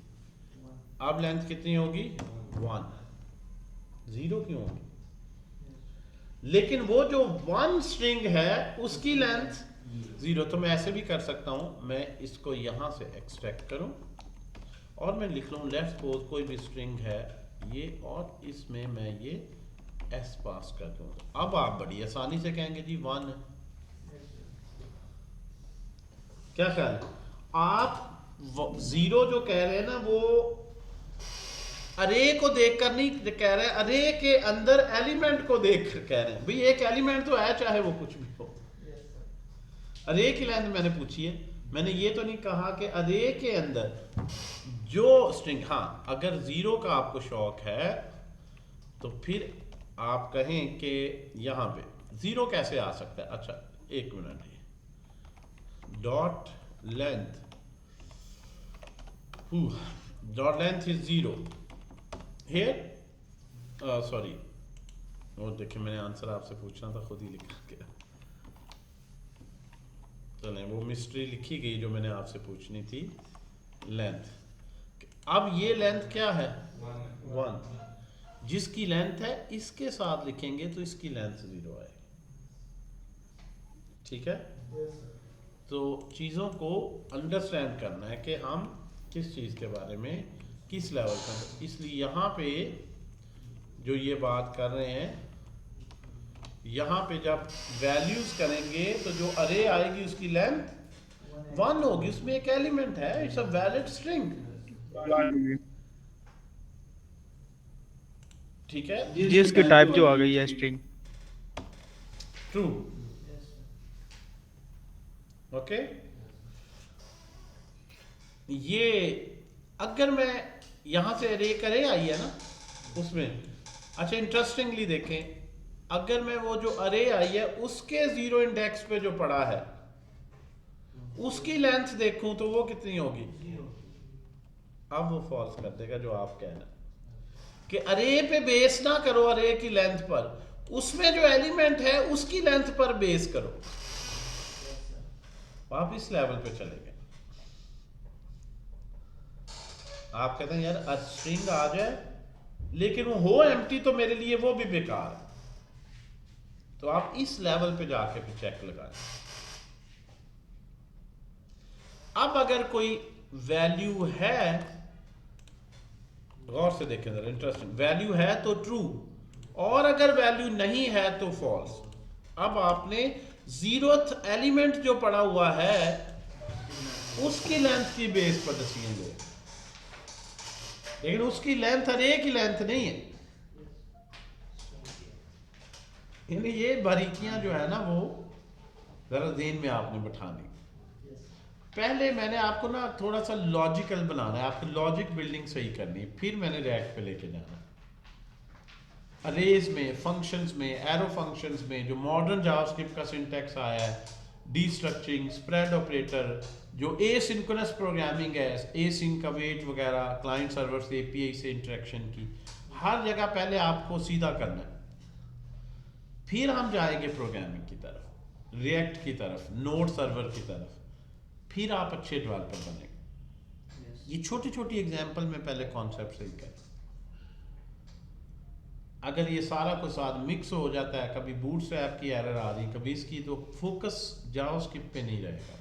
अब लेंथ कितनी होगी? 1। 0 क्यों होगी? लेकिन वो जो 1 स्ट्रिंग है उसकी लेंथ 0। तो मैं ऐसे भी कर सकता हूं, मैं इसको यहां से एक्सट्रैक्ट करूं और मैं लिख लूं लेट्स सपोज कोई भी स्ट्रिंग है ये, और इसमें मैं ये एस पास कर दूं। अब आप बड़ी आसानी से कहेंगे जी 1 है। क्या ख्याल है? आप 0 जो कह रहे हैं ना वो अरे को देखकर नहीं कह रहे, अरे के अंदर एलिमेंट को देखकर कह रहे हैं। भाई एक एलिमेंट तो है चाहे वो कुछ भी हो। अरे की लेंथ मैंने पूछी है, मैंने ये तो नहीं कहा कि अरे के अंदर जो स्ट्रिंग, हाँ अगर 0 का आपको शौक है तो फिर आप कहें कि यहां पे 0 कैसे आ सकता है? अच्छा एक minute, dot length is 0 here, sorry, और देखिए मैंने आंसर आपसे पूछना था, खुद ही लिखा गया। चलें, वो मिस्ट्री लिखी गई जो मैंने आपसे पूछनी थी, लेंथ। अब ये लेंथ क्या है? 1। जिसकी लेंथ है इसके साथ लिखेंगे तो इसकी लेंथ 0 आएगी, ठीक है? तो चीज़ों को अंडरस्टैंड करना है कि हम किस चीज़ के बारे में किस लेवल पर। इसलिए यहाँ पे जो ये बात कर रहे हैं, यहाँ पे जब वैल्यूज करेंगे तो जो अरे आएगी उसकी लेंथ 1 होगी, उसमें एक एलिमेंट है, इट्स अ वैलिड स्ट्रिंग, ठीक है? जिसकी टाइप जो आ गई है स्ट्रिंग। ट्रू। ओके, ये अगर मैं यहां से अरे करे आई है ना उसमें, अच्छा इंटरेस्टिंगली देखें, अगर मैं वो जो अरे आई है उसके जीरो इंडेक्स पे जो पड़ा है उसकी लेंथ देखूं तो वो कितनी होगी, अब वो फॉल्स कर देगा जो आप कहना कि अरे पे बेस ना करो, अरे की लेंथ पर, उसमें जो एलिमेंट है उसकी लेंथ पर बेस करो। आप इस लेवल पे चले गए। आप कहते हैं यार स्ट्रिंग आ जाए लेकिन वो हो एम्प्टी तो मेरे लिए वो भी बेकार है, तो आप इस लेवल पे जाके फिर चेक लगाएं। अब अगर कोई वैल्यू है, गौर से देखें जरा, इंटरेस्टिंग, वैल्यू है तो ट्रू, और अगर वैल्यू नहीं है तो फॉल्स। अब आपने जीरोथ एलिमेंट जो पड़ा हुआ है उसकी लेंथ की बेस पर डिसीजन ले, लेकिन उसकी लेंथ अरे की लेंथ नहीं है। यानी ये बारीकियां जो है ना वो जरा ज़हन में आपने बिठानी। पहले मैंने आपको ना थोड़ा सा लॉजिकल बनाना है, आपकी लॉजिक बिल्डिंग सही करनी है, फिर मैंने रिएक्ट पे लेके जाना। अरेज में, फंक्शंस में, एरो फंक्शंस में जो मॉडर्न जावास्क्रिप्ट का सिंटैक्स आया है, डीस्ट्रक्चरिंग, स्प्रेड ऑपरेटर, जो एसिंक्रोनस प्रोग्रामिंग है, एसिंक का वेट वगैरह, क्लाइंट सर्वर से एपीआई से इंटरेक्शन की, हर जगह पहले आपको सीधा करना है, फिर हम जाएंगे प्रोग्रामिंग की तरफ, रिएक्ट की तरफ, नोड सर्वर की तरफ, फिर आप अच्छे डेवलपर बनेंगे। ये छोटी छोटी एग्जांपल में पहले कॉन्सेप्ट सही करें। अगर ये सारा कुछ साथ मिक्स हो जाता है, कभी बूटस्ट्रैप की एरर आ रही, कभी इसकी, तो फोकस जावास्क्रिप्ट पे नहीं रहेगा।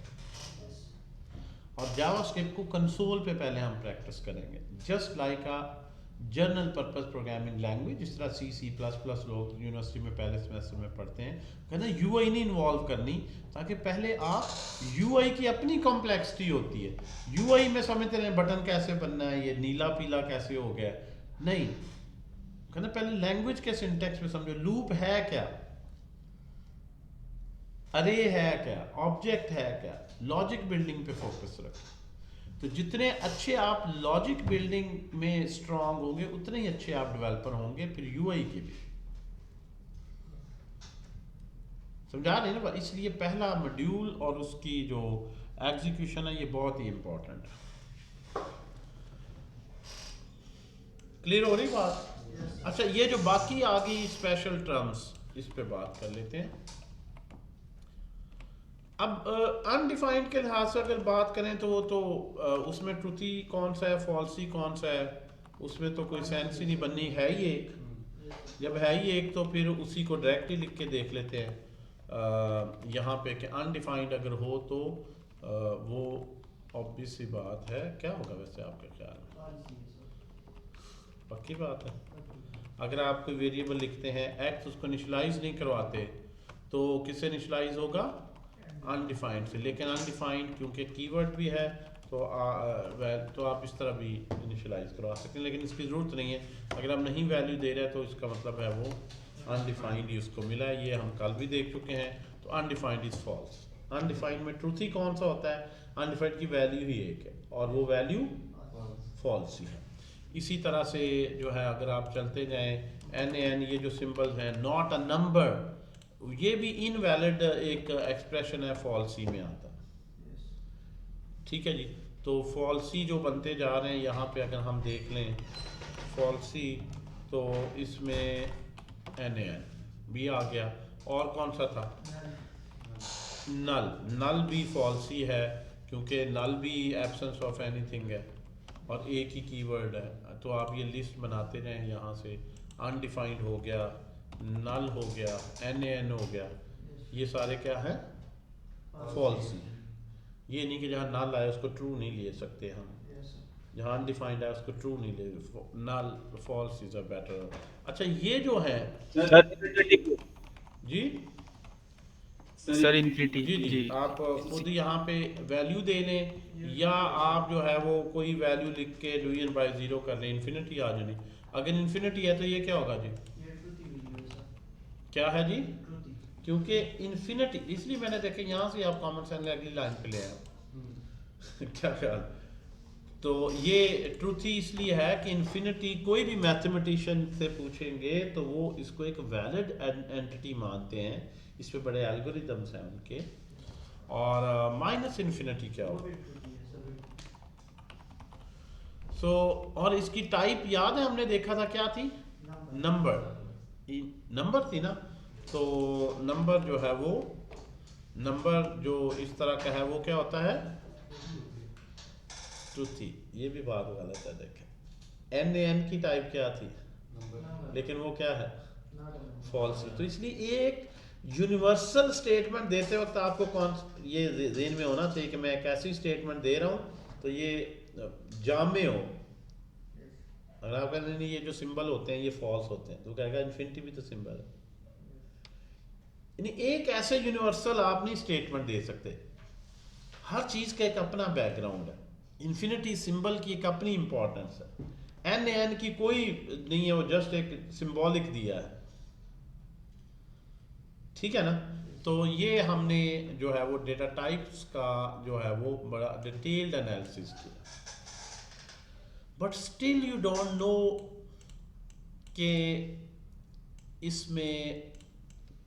और जावास्क्रिप्ट को कंसोल पे पहले हम प्रैक्टिस करेंगे, just like a general purpose programming language, जिस तरह C++ लोग यूनिवर्सिटी में पहले सेमेस्टर में पढ़ते हैं। कहते हैं यूआई नहीं इन्वॉल्व करनी, ताकि पहले आप यूआई की अपनी कॉम्प्लेक्सिटी होती है, यूआई में समझते हैं बटन कैसे बनना है, ये नीला पीला कैसे हो गया, नहीं, कहते पहले लैंग्वेज के सिंटैक्स में समझो, लूप है क्या, अरे है क्या, ऑब्जेक्ट है क्या, लॉजिक बिल्डिंग पे फोकस रखें। तो जितने अच्छे आप लॉजिक बिल्डिंग में स्ट्रांग होंगे उतने ही अच्छे आप डेवलपर होंगे, फिर यूआई के भी। समझा नहीं ना? इसलिए पहला मॉड्यूल और उसकी जो एग्जीक्यूशन है ये बहुत ही इंपॉर्टेंट है। क्लियर हो रही बात? अच्छा, ये जो बाकी आ गई स्पेशल टर्म्स, इस पे बात कर लेते हैं। अब अनडिफाइंड के लिहाज से अगर बात करें तो वो तो उसमें ट्रूथी कौन सा है, फॉल्सी कौन सा है, उसमें तो कोई सेंस ही नहीं बननी, है ही एक। जब है ही एक तो फिर उसी को डायरेक्टली लिख के देख लेते हैं यहाँ पे कि अनडिफाइंड अगर हो तो वो ऑब्वियस सी बात है। क्या होगा वैसे आपके ख्याल में? पक्की बात है। अगर आप कोई वेरिएबल लिखते हैं एक्स, उसको इनिशियलाइज नहीं करवाते तो किससे इनिशियलाइज होगा? अनडिफाइंड से। लेकिन अनडिफाइंड क्योंकि कीवर्ड भी है तो आप इस तरह भी इनिशियलाइज करवा सकते हैं, लेकिन इसकी ज़रूरत नहीं है। अगर हम नहीं वैल्यू दे रहे हैं तो इसका मतलब है वो अनडिफाइंड ही उसको मिला है। ये हम कल भी देख चुके हैं। तो अनडिफाइंड इज़ फॉल्स। अनडिफाइंड में ट्रूथी कौन सा होता है? अनडिफाइंड की वैल्यू ही एक है और वो वैल्यू फॉल्स ही है। इसी तरह से जो है अगर आप चलते जाएँ NaN, ये जो सिंबल्स हैं, नॉट अ नंबर, ये भी इनवैलिड एक एक्सप्रेशन है, फॉल्सी में आता है। ठीक है जी। तो फॉल्सी जो बनते जा रहे हैं यहाँ पे अगर हम देख लें फॉल्सी, तो इसमें NaN भी आ गया। और कौन सा था? नल। नल भी फॉल्सी है क्योंकि नल भी एब्सेंस ऑफ एनीथिंग है और एक ही कीवर्ड है। तो आप ये लिस्ट बनाते रहें यहाँ से। अनडिफाइंड हो गया, नल हो गया, NaN हो गया, ये सारे क्या है? फॉल्स। ये नहीं कि जहाँ नल आए उसको ट्रू नहीं ले सकते हम, जहाँ अनडिफाइंड है उसको ट्रू नहीं ले, नल फॉल्स इज अ बेटर। अच्छा, ये जो है जी सर इन्फिनिटी जी आप खुद यहाँ पे वैल्यू दे लें या आप जो है वो कोई वैल्यू लिख के डिवीजन बाय 0 कर लें, इन्फिनिटी आ जानी। अगर इन्फिनिटी है तो ये क्या होगा जी? क्या है जी? क्योंकि इन्फिनिटी, इसलिए मैंने देखे यहाँ से आप कॉमन सेंस अगली लाइन पे ले आए। क्या ख्याल? तो ये ट्रूथ ही इसलिए है कि इन्फिनिटी कोई भी मैथमेटिशियन से पूछेंगे तो वो इसको एक वैलिड एंटिटी मानते हैं। इस पे बड़े एल्गोरिदम्स हैं उनके। और माइनस इन्फिनिटी क्या वो होगा? भी ट्रूथ है सभी। सो और इसकी टाइप याद है हमने देखा था क्या थी? नंबर। नंबर थी ना। तो नंबर जो है वो नंबर जो इस तरह का है वो क्या होता है? ट्रूथी। ये भी बात गलत है देखें। एन की टाइप क्या थी? लेकिन वो क्या है? फॉल्स। तो इसलिए एक यूनिवर्सल स्टेटमेंट देते वक्त आपको कौन ये ज़हन में होना चाहिए कि मैं एक ऐसी स्टेटमेंट दे रहा हूँ तो ये जामे हो। अगर आप कहते नहीं ये जो सिंबल होते हैं ये फॉल्स होते हैं तो कहेगा इन्फिनिटी भी तो सिंबल है। यानी एक ऐसे यूनिवर्सल आप नहीं स्टेटमेंट दे सकते। हर चीज़ का एक अपना बैकग्राउंड है। इन्फिनिटी सिंबल की एक अपनी इंपॉर्टेंस है। एन की कोई नहीं है, वो जस्ट एक सिंबॉलिक दिया है। ठीक है ना। तो ये हमने जो है वो डेटा टाइप्स का जो है वो बड़ा डिटेल्ड एनालिसिस किया। But still you don't know कि इसमें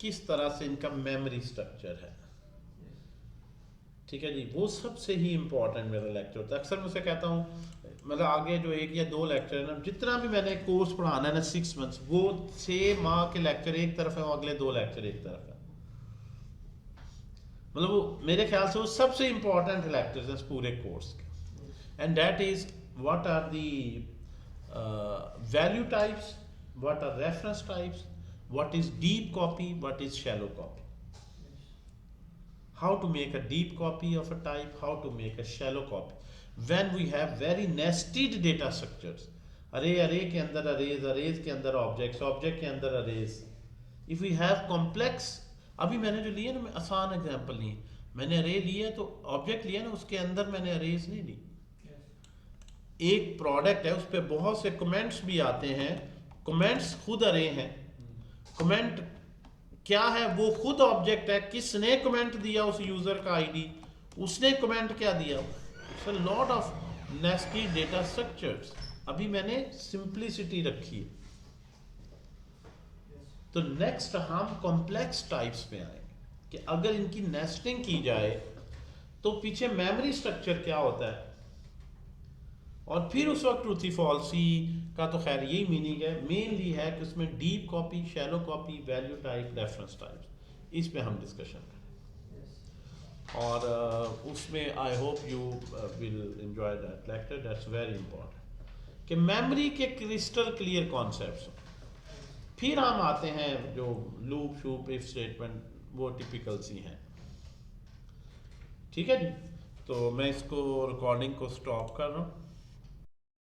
किस तरह से इनका मेमोरी स्ट्रक्चर है। ठीक है जी, वो सबसे ही इंपॉर्टेंट मेरा लेक्चर होता है। अक्सर मैं उसे कहता हूँ मतलब आगे जो 1 या 2 लेक्चर है ना, जितना भी मैंने कोर्स पढ़ाना है ना 6 मंथ्स, वो 6 माह के लेक्चर एक तरफ है और अगले 2 लेक्चर एक तरफ है। मतलब वो मेरे ख्याल से वो सबसे इंपॉर्टेंट लेक्चर है पूरे कोर्स के। And that is what are the value types, what are reference types, what is deep copy, what is shallow copy, how to make a deep copy of a type, how to make a shallow copy when we have very nested data structures। array के अंदर arrays के अंदर object के अंदर arrays। if we have complex, अभी मैंने जो लिए ना, मैं आसान एग्जांपल ली, मैंने array लिया तो object लिया ना, उसके अंदर मैंने arrays नहीं ली। एक प्रोडक्ट है, उस पर बहुत से कमेंट्स भी आते हैं, कमेंट्स खुद array हैं। कमेंट क्या है? वो खुद ऑब्जेक्ट है। किसने कमेंट दिया? उस यूजर का आईडी, उसने कमेंट क्या दिया? So lot of nested data structures. अभी मैंने सिंप्लिसिटी रखी है। तो नेक्स्ट हम कॉम्प्लेक्स टाइप्स पे आएंगे कि अगर इनकी नेस्टिंग की जाए तो पीछे मेमोरी स्ट्रक्चर क्या होता है। और फिर उस वक्त ट्रूथी फॉल्सी का तो खैर यही मीनिंग है, मेनली है कि उसमें deep copy, shallow copy, value type, reference types, इस पे हम डिस्कशन करें। और उसमें I hope you will enjoy that lecture. That's very important कि मेमोरी के क्रिस्टल क्लियर कॉन्सेप्ट्स। फिर हम आते हैं जो लूप शूप इफ स्टेटमेंट, वो टिपिकल सी हैं। ठीक है जी। तो मैं इसको रिकॉर्डिंग को स्टॉप कर रहा हूँ।